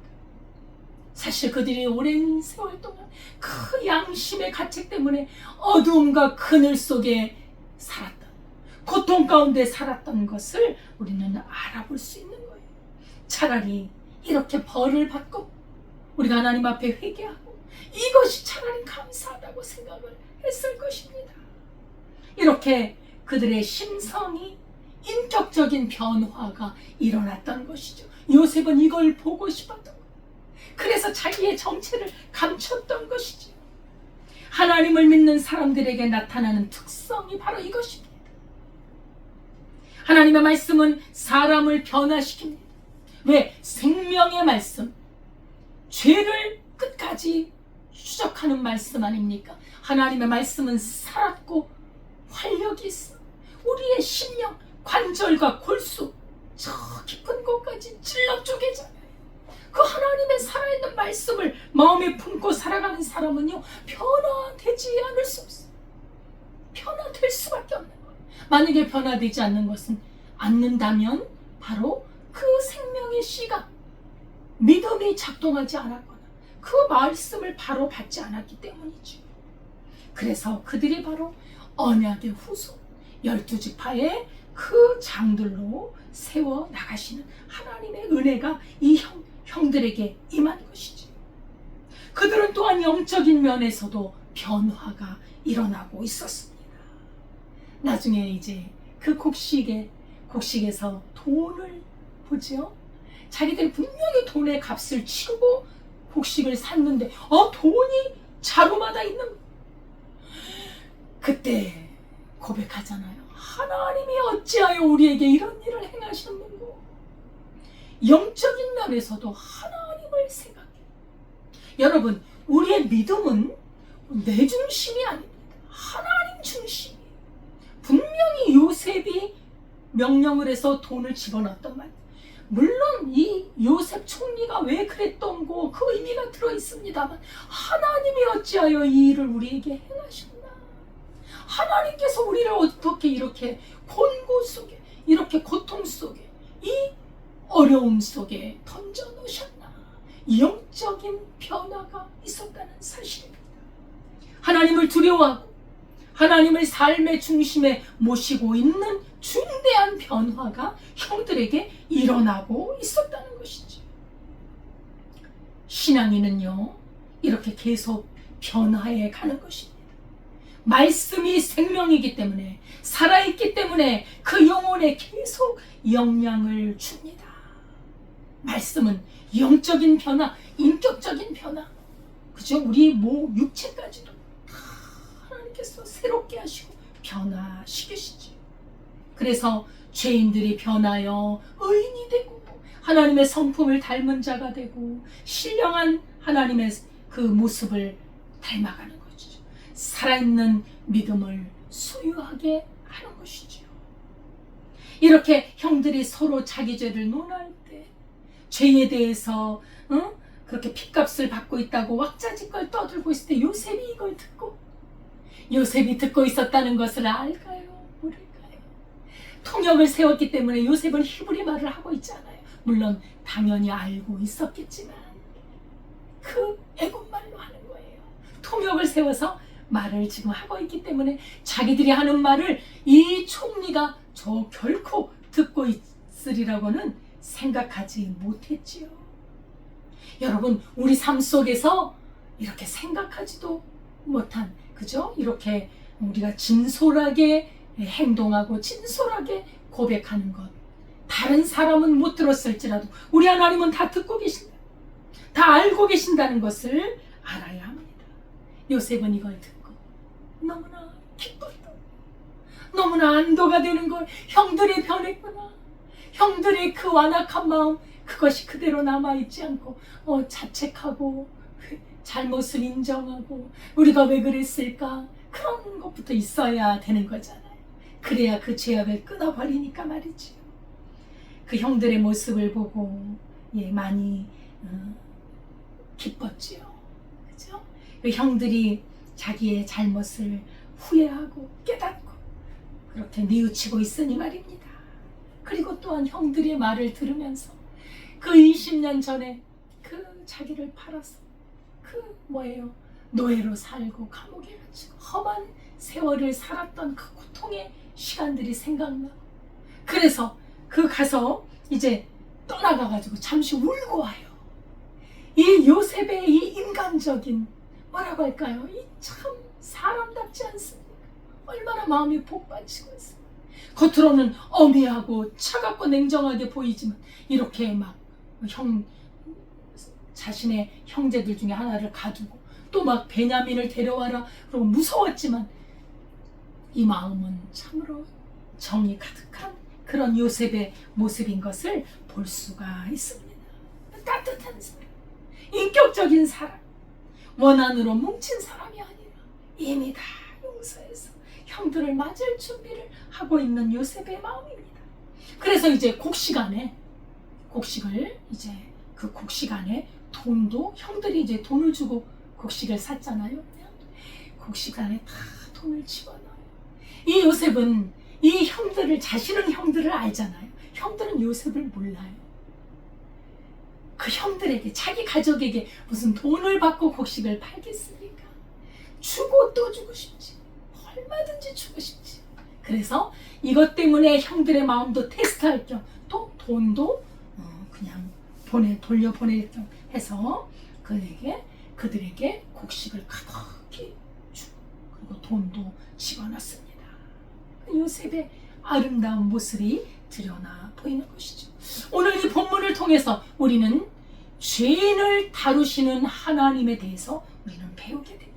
사실 그들이 오랜 세월 동안 그 양심의 가책 때문에 어두움과 그늘 속에 살았던, 고통 가운데 살았던 것을 우리는 알아볼 수 있는 거예요. 차라리 이렇게 벌을 받고 우리가 하나님 앞에 회개하고 이것이 차라리 감사하다고 생각을 했을 것입니다. 이렇게 그들의 심성이 인격적인 변화가 일어났던 것이죠. 요셉은 이걸 보고 싶었던 거예요. 그래서 자기의 정체를 감췄던 것이죠. 하나님을 믿는 사람들에게 나타나는 특성이 바로 이것입니다. 하나님의 말씀은 사람을 변화시킵니다. 왜? 생명의 말씀, 죄를 끝까지 추적하는 말씀 아닙니까? 하나님의 말씀은 살았고 활력이 있어. 우리의 심령, 관절과 골수, 저 깊은 곳까지 찔러 쪼개잖아요. 그 하나님의 살아있는 말씀을 마음에 품고 살아가는 사람은요, 변화되지 않을 수 없어요. 변화될 수밖에 없는 거예요. 만약에 변화되지 않는다면 바로 그 생명의 씨가 믿음이 작동하지 않았거나 그 말씀을 바로 받지 않았기 때문이죠. 그래서 그들이 바로 언약의 후손 12지파의 그 장들로 세워 나가시는 하나님의 은혜가 이 형들에게 임한 것이지. 그들은 또한 영적인 면에서도 변화가 일어나고 있었습니다. 나중에 이제 그 곡식에서 돈을 보죠. 자기들 분명히 돈의 값을 치르고 곡식을 샀는데 돈이 자루마다 있는. 그때 고백하잖아요. 하나님이 어찌하여 우리에게 이런 일을 행하셨는고. 영적인 면에서도 하나님을 생각해. 여러분, 우리의 믿음은 내 중심이 아닙니다. 하나님 중심이에요. 분명히 요셉이 명령을 해서 돈을 집어넣었단 말이에요. 물론 이 요셉 총리가 왜 그랬던 거 그 의미가 들어있습니다만, 하나님이 어찌하여 이 일을 우리에게 행하셨나. 하나님께서 우리를 어떻게 이렇게 곤고 속에, 이렇게 고통 속에, 이 어려움 속에 던져 놓으셨나. 영적인 변화가 있었다는 사실입니다. 하나님을 두려워하고 하나님을 삶의 중심에 모시고 있는 중대한 변화가 형들에게 일어나고 있었다는 것이죠. 신앙인은요, 이렇게 계속 변화해 가는 것입니다. 말씀이 생명이기 때문에, 살아있기 때문에 그 영혼에 계속 영향을 줍니다. 말씀은 영적인 변화, 인격적인 변화, 그죠? 우리 육체까지도 다 하나님께서 새롭게 하시고 변화시키시죠. 그래서 죄인들이 변하여 의인이 되고 하나님의 성품을 닮은 자가 되고 신령한 하나님의 그 모습을 닮아가는 거죠. 살아있는 믿음을 소유하게 하는 것이죠. 이렇게 형들이 서로 자기 죄를 논할 때, 죄에 대해서 그렇게 핏값을 받고 있다고 왁자지껄 떠들고 있을 때 요셉이 이걸 듣고, 요셉이 듣고 있었다는 것을 알까요? 모를까요? 통역을 세웠기 때문에 요셉은 히브리 말을 하고 있잖아요. 물론 당연히 알고 있었겠지만 그 애국말로 하는 거예요. 통역을 세워서 말을 지금 하고 있기 때문에 자기들이 하는 말을 이 총리가 저 결코 듣고 있으리라고는 생각하지 못했지요. 여러분, 우리 삶 속에서 이렇게 생각하지도 못한, 그죠? 이렇게 우리가 진솔하게 행동하고 진솔하게 고백하는 것, 다른 사람은 못 들었을지라도 우리 하나님은 다 듣고 계신다, 다 알고 계신다는 것을 알아야 합니다. 요셉은 이걸 듣고 너무나 기뻤다, 너무나 안도가 되는 걸. 형들이 변했구나. 형들의 그 완악한 마음, 그것이 그대로 남아있지 않고 자책하고 잘못을 인정하고 우리가 왜 그랬을까, 그런 것부터 있어야 되는 거잖아요. 그래야 그 죄악을 끊어버리니까 말이지요. 그 형들의 모습을 보고 많이 기뻤지요. 그죠? 그 형들이 자기의 잘못을 후회하고 깨닫고 그렇게 뉘우치고 있으니 말입니다. 그리고 또한 형들의 말을 들으면서 그 20년 전에 그 자기를 팔아서 노예로 살고 감옥에 갇히고 험한 세월을 살았던 그 고통의 시간들이 생각나고, 그래서 그 가서 이제 떠나가가지고 잠시 울고 와요. 이 요셉의 이 인간적인, 뭐라고 할까요? 이 참 사람답지 않습니까? 얼마나 마음이 복받치고 있어요. 겉으로는 엄해하고 차갑고 냉정하게 보이지만 이렇게 막 자신의 형제들 중에 하나를 가두고 또 막 베냐민을 데려와라 그러고 무서웠지만 이 마음은 참으로 정이 가득한 그런 요셉의 모습인 것을 볼 수가 있습니다. 따뜻한 사람, 인격적인 사람, 원한으로 뭉친 사람이 아니라 이미 다 용서해서 형들을 맞을 준비를 하고 있는 요셉의 마음입니다. 그래서 이제 곡식을 이제 그 곡식안에 돈도 형들이 이제 돈을 주고 곡식을 샀잖아요. 곡식 안에 다 돈을 집어넣어요. 이 요셉은 이 형들을, 자신은 형들을 알잖아요. 형들은 요셉을 몰라요. 그 형들에게, 자기 가족에게 무슨 돈을 받고 곡식을 팔겠습니까? 주고 또 주고 싶지. 얼마든지 주고 싶지. 그래서 이것 때문에 형들의 마음도 테스트할 겸 또 돈도 그냥 돌려보낼 겸 해서 그들에게 곡식을 가득히 주고 그리고 돈도 집어넣습니다. 요셉의 아름다운 모습이 드러나 보이는 것이죠. 오늘 이 본문을 통해서 우리는 죄인을 다루시는 하나님에 대해서 우리는 배우게 됩니다.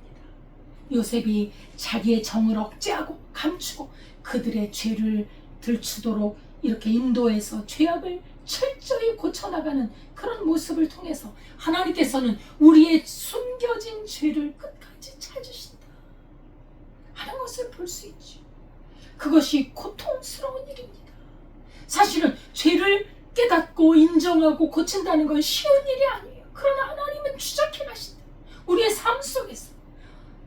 요셉이 자기의 정을 억제하고 감추고 그들의 죄를 들추도록 이렇게 인도해서 죄악을 철저히 고쳐나가는 그런 모습을 통해서 하나님께서는 우리의 숨겨진 죄를 끝까지 찾으신다 하는 것을 볼 수 있죠. 그것이 고통스러운 일입니다. 사실은 죄를 깨닫고 인정하고 고친다는 건 쉬운 일이 아니에요. 그러나 하나님은 추적해 가신다. 우리의 삶 속에서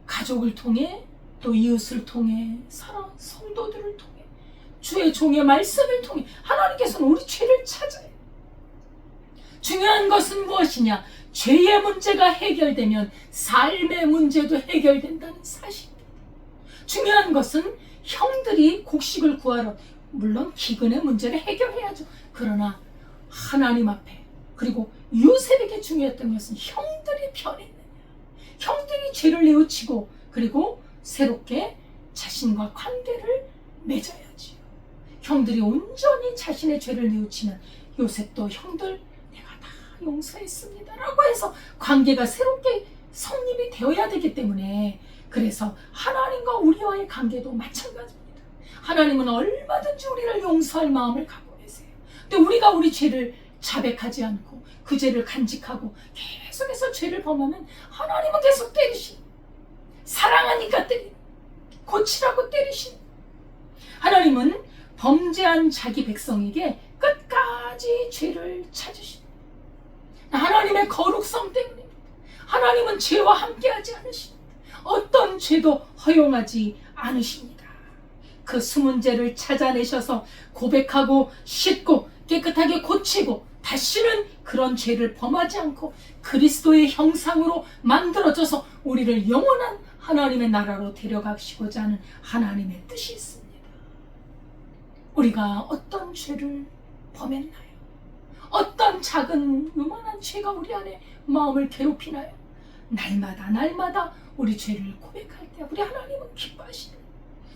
가족을 통해 또 이웃을 통해 사랑하는 성도들을 통해 주의 종의 말씀을 통해 하나님께서는 우리 죄를 찾아요. 중요한 것은 무엇이냐? 죄의 문제가 해결되면 삶의 문제도 해결된다는 사실입니다. 중요한 것은 형들이 곡식을 구하러 물론 기근의 문제를 해결해야죠. 그러나 하나님 앞에 그리고 요셉에게 중요했던 것은 형들이 변했느냐, 형들이 죄를 뉘우치고 그리고 새롭게 자신과 관계를 맺어야지요. 형들이 온전히 자신의 죄를 뉘우치면 요셉도 형들 내가 다 용서했습니다 라고 해서 관계가 새롭게 성립이 되어야 되기 때문에 그래서 하나님과 우리와의 관계도 마찬가지입니다. 하나님은 얼마든지 우리를 용서할 마음을 갖고 계세요. 근데 우리가 우리 죄를 자백하지 않고 그 죄를 간직하고 계속해서 죄를 범하면 하나님은 계속 때리시는, 사랑하니까 때리는, 고치라고 때리시는. 하나님은 범죄한 자기 백성에게 끝까지 죄를 찾으십니다. 하나님의 거룩성 때문입니다. 하나님은 죄와 함께하지 않으십니다. 어떤 죄도 허용하지 않으십니다. 그 숨은 죄를 찾아내셔서 고백하고 씻고 깨끗하게 고치고 다시는 그런 죄를 범하지 않고 그리스도의 형상으로 만들어져서 우리를 영원한 하나님의 나라로 데려가시고자 하는 하나님의 뜻이 있습니다. 우리가 어떤 죄를 범했나요? 어떤 작은 요만한 죄가 우리 안에 마음을 괴롭히나요? 날마다 우리 죄를 고백할 때 우리 하나님은 기뻐하시는,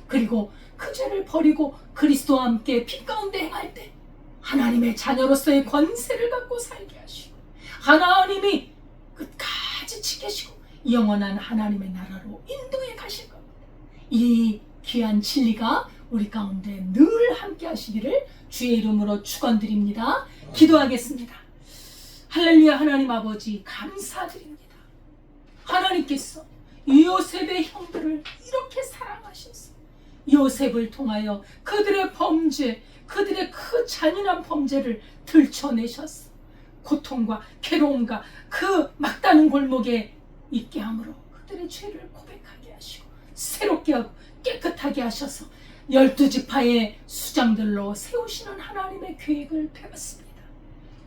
그리고 그 죄를 버리고 그리스도와 함께 빛 가운데 행할 때 하나님의 자녀로서의 권세를 갖고 살게 하시고 하나님이 끝까지 지키시고 영원한 하나님의 나라로 인도해 가실 겁니다. 이 귀한 진리가 우리 가운데 늘 함께 하시기를 주의 이름으로 축원드립니다. 기도하겠습니다. 할렐루야. 하나님 아버지 감사드립니다. 하나님께서 요셉의 형들을 이렇게 사랑하셔서 요셉을 통하여 그들의 범죄, 그들의 그 잔인한 범죄를 들춰내셨어. 고통과 괴로움과 그 막다른 골목에 있게 함으로 그들의 죄를 고백하게 하시고 새롭게 하고 깨끗하게 하셔서 12지파의 수장들로 세우시는 하나님의 계획을 배웠습니다.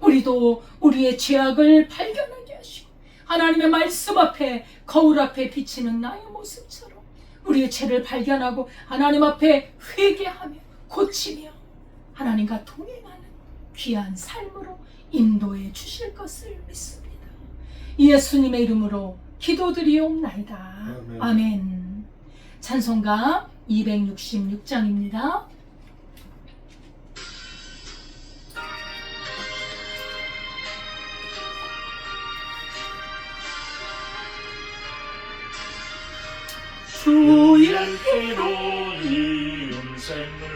우리도 우리의 죄악을 발견하게 하시고 하나님의 말씀 앞에 거울 앞에 비치는 나의 모습처럼 우리의 죄를 발견하고 하나님 앞에 회개하며 고치며 하나님과 동행하는 귀한 삶으로 인도해 주실 것을 믿습니다. 예수님의 이름으로 기도드리옵나이다. 아멘. 찬송가 266장입니다. 주의 피로 이은 샘물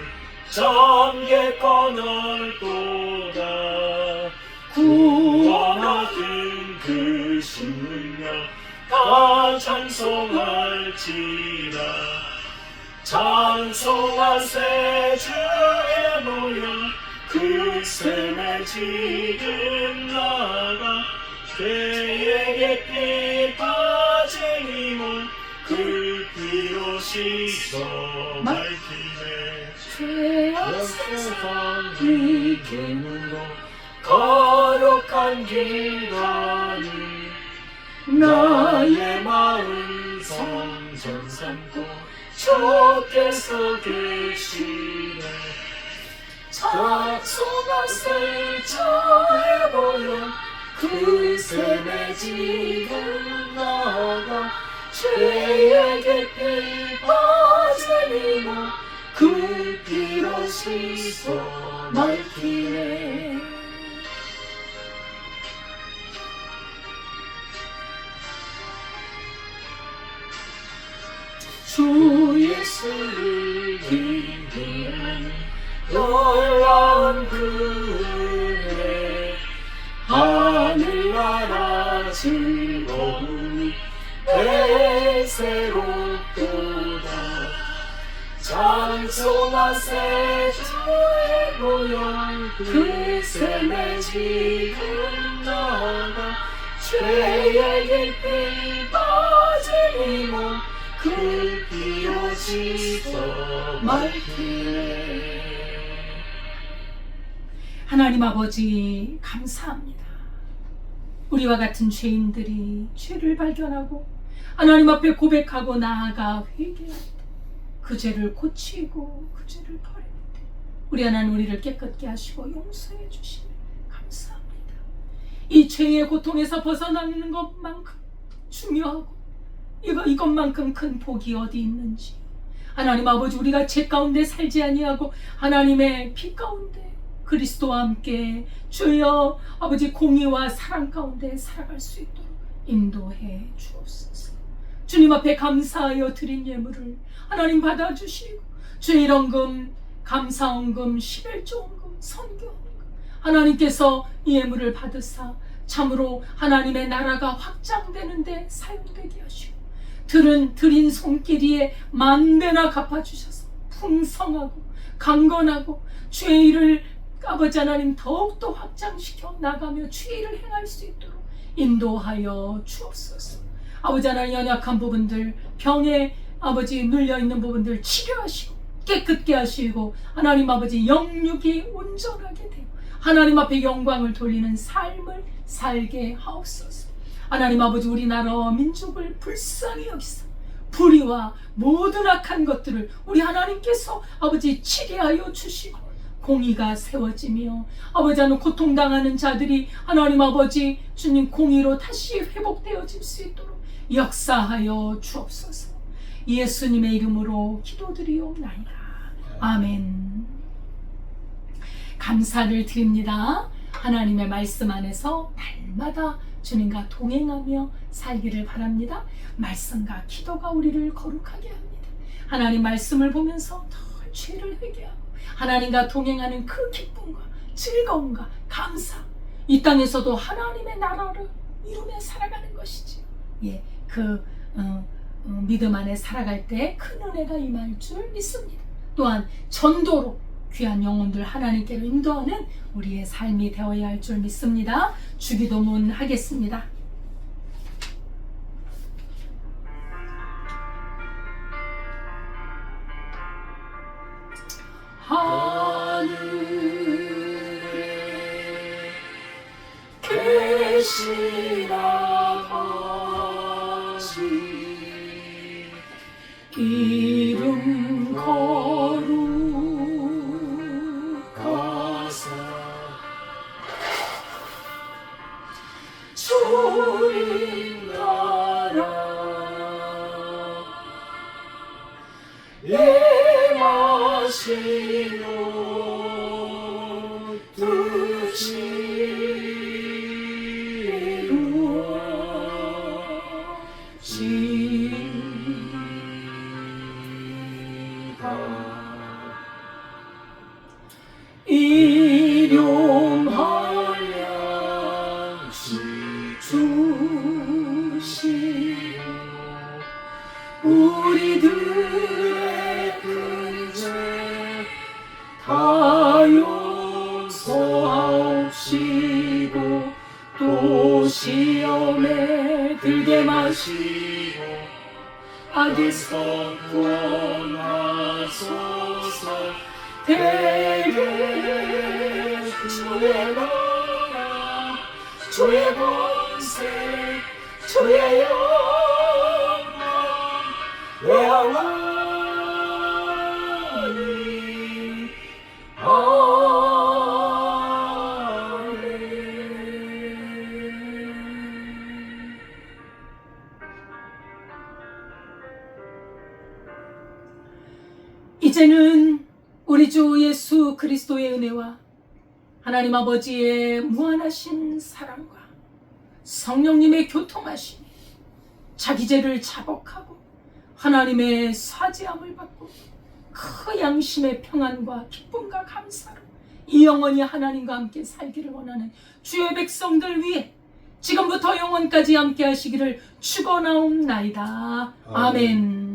잠게 꺼널도다. 구원하신 그 신능력 다 찬송할지라. 찬송하세 주의 모여 그 셈에 지금 나가 죄에게 피 빠진 이몸 그 피로 씻어 밝히네 죄악 세상 이기는 거룩한 길 가니 나의 마음 성전 삼고 주께서 계시네 찬송하세 자해보여 그 셈에 지금 나가 죄에게 피 빠진 이몸 그 피로 씻어 밝히네 주 예수를 기대하니 놀라운 그 은혜 하늘나라 즐거움이 대새롭도다 찬송하세 주의 보혈 그 셈에 지금 나가 죄에게 피 빠진 이몸 그 피로 씻어 밝히네 하나님 아버지 감사합니다. 우리와 같은 죄인들이 죄를 발견하고 하나님 앞에 고백하고 나아가 회개할 때 그 죄를 고치고 그 죄를 버릴 때 우리 하나님 우리를 깨끗게 하시고 용서해 주시면 감사합니다. 이 죄의 고통에서 벗어나는 것만큼 중요하고 이것만큼 큰 복이 어디 있는지 하나님 아버지 우리가 죄 가운데 살지 아니하고 하나님의 피 가운데 그리스도와 함께 주여 아버지 공의와 사랑 가운데 살아갈 수 있도록 인도해 주옵소서. 주님 앞에 감사하여 드린 예물을 하나님 받아주시고 주의 일원금, 감사원금, 십일조원금, 선교원금 하나님께서 이 예물을 받으사 참으로 하나님의 나라가 확장되는 데 사용되게 하시고 드린 손길이에 만배나 갚아주셔서 풍성하고 강건하고 주의 일을 아버지 하나님 더욱더 확장시켜 나가며 주의 일을 행할 수 있도록 인도하여 주옵소서. 아버지 하나님 연약한 부분들 병에 아버지 눌려있는 부분들 치료하시고 깨끗게 하시고 하나님 아버지 영육이 온전하게 되고 하나님 앞에 영광을 돌리는 삶을 살게 하옵소서. 하나님 아버지 우리나라 민족을 불쌍히 여기사 불의와 모든 악한 것들을 우리 하나님께서 아버지 치리하여 주시고 공의가 세워지며 아버지 하나님 고통당하는 자들이 하나님 아버지 주님 공의로 다시 회복되어질 수 있도록 역사하여 주옵소서. 예수님의 이름으로 기도드리옵나이다. 아멘. 감사를 드립니다. 하나님의 말씀 안에서 날마다 주님과 동행하며 살기를 바랍니다. 말씀과 기도가 우리를 거룩하게 합니다. 하나님 말씀을 보면서 더 죄를 회개하고 하나님과 동행하는 그 기쁨과 즐거움과 감사 이 땅에서도 하나님의 나라를 이루며 살아가는 것이지. 믿음 안에 살아갈 때 큰 은혜가 임할 줄 믿습니다. 또한 전도로 귀한 영혼들 하나님께로 인도하는 우리의 삶이 되어야 할 줄 믿습니다. 주기도문 하겠습니다. 하늘에 계시라 하시 이름 거룩하사 주님 나라 예마시로 뜻이 일용할 양식 주시고 우리들의 큰 죄 다 용서하시고 마시고 악에서 구원하소서. 대개 주의 나라 주의 권세 주의 영광 영원히 아멘. 이제는 우리 주 예수 그리스도의 은혜와 하나님 아버지의 무한하신 사랑과 성령님의 교통하심이 자기 죄를 자복하고 하나님의 사죄함을 받고 그 양심의 평안과 기쁨과 감사로 이 영원히 하나님과 함께 살기를 원하는 주의 백성들 위해 지금부터 영원까지 함께 하시기를 축원하옵나이다. 아멘.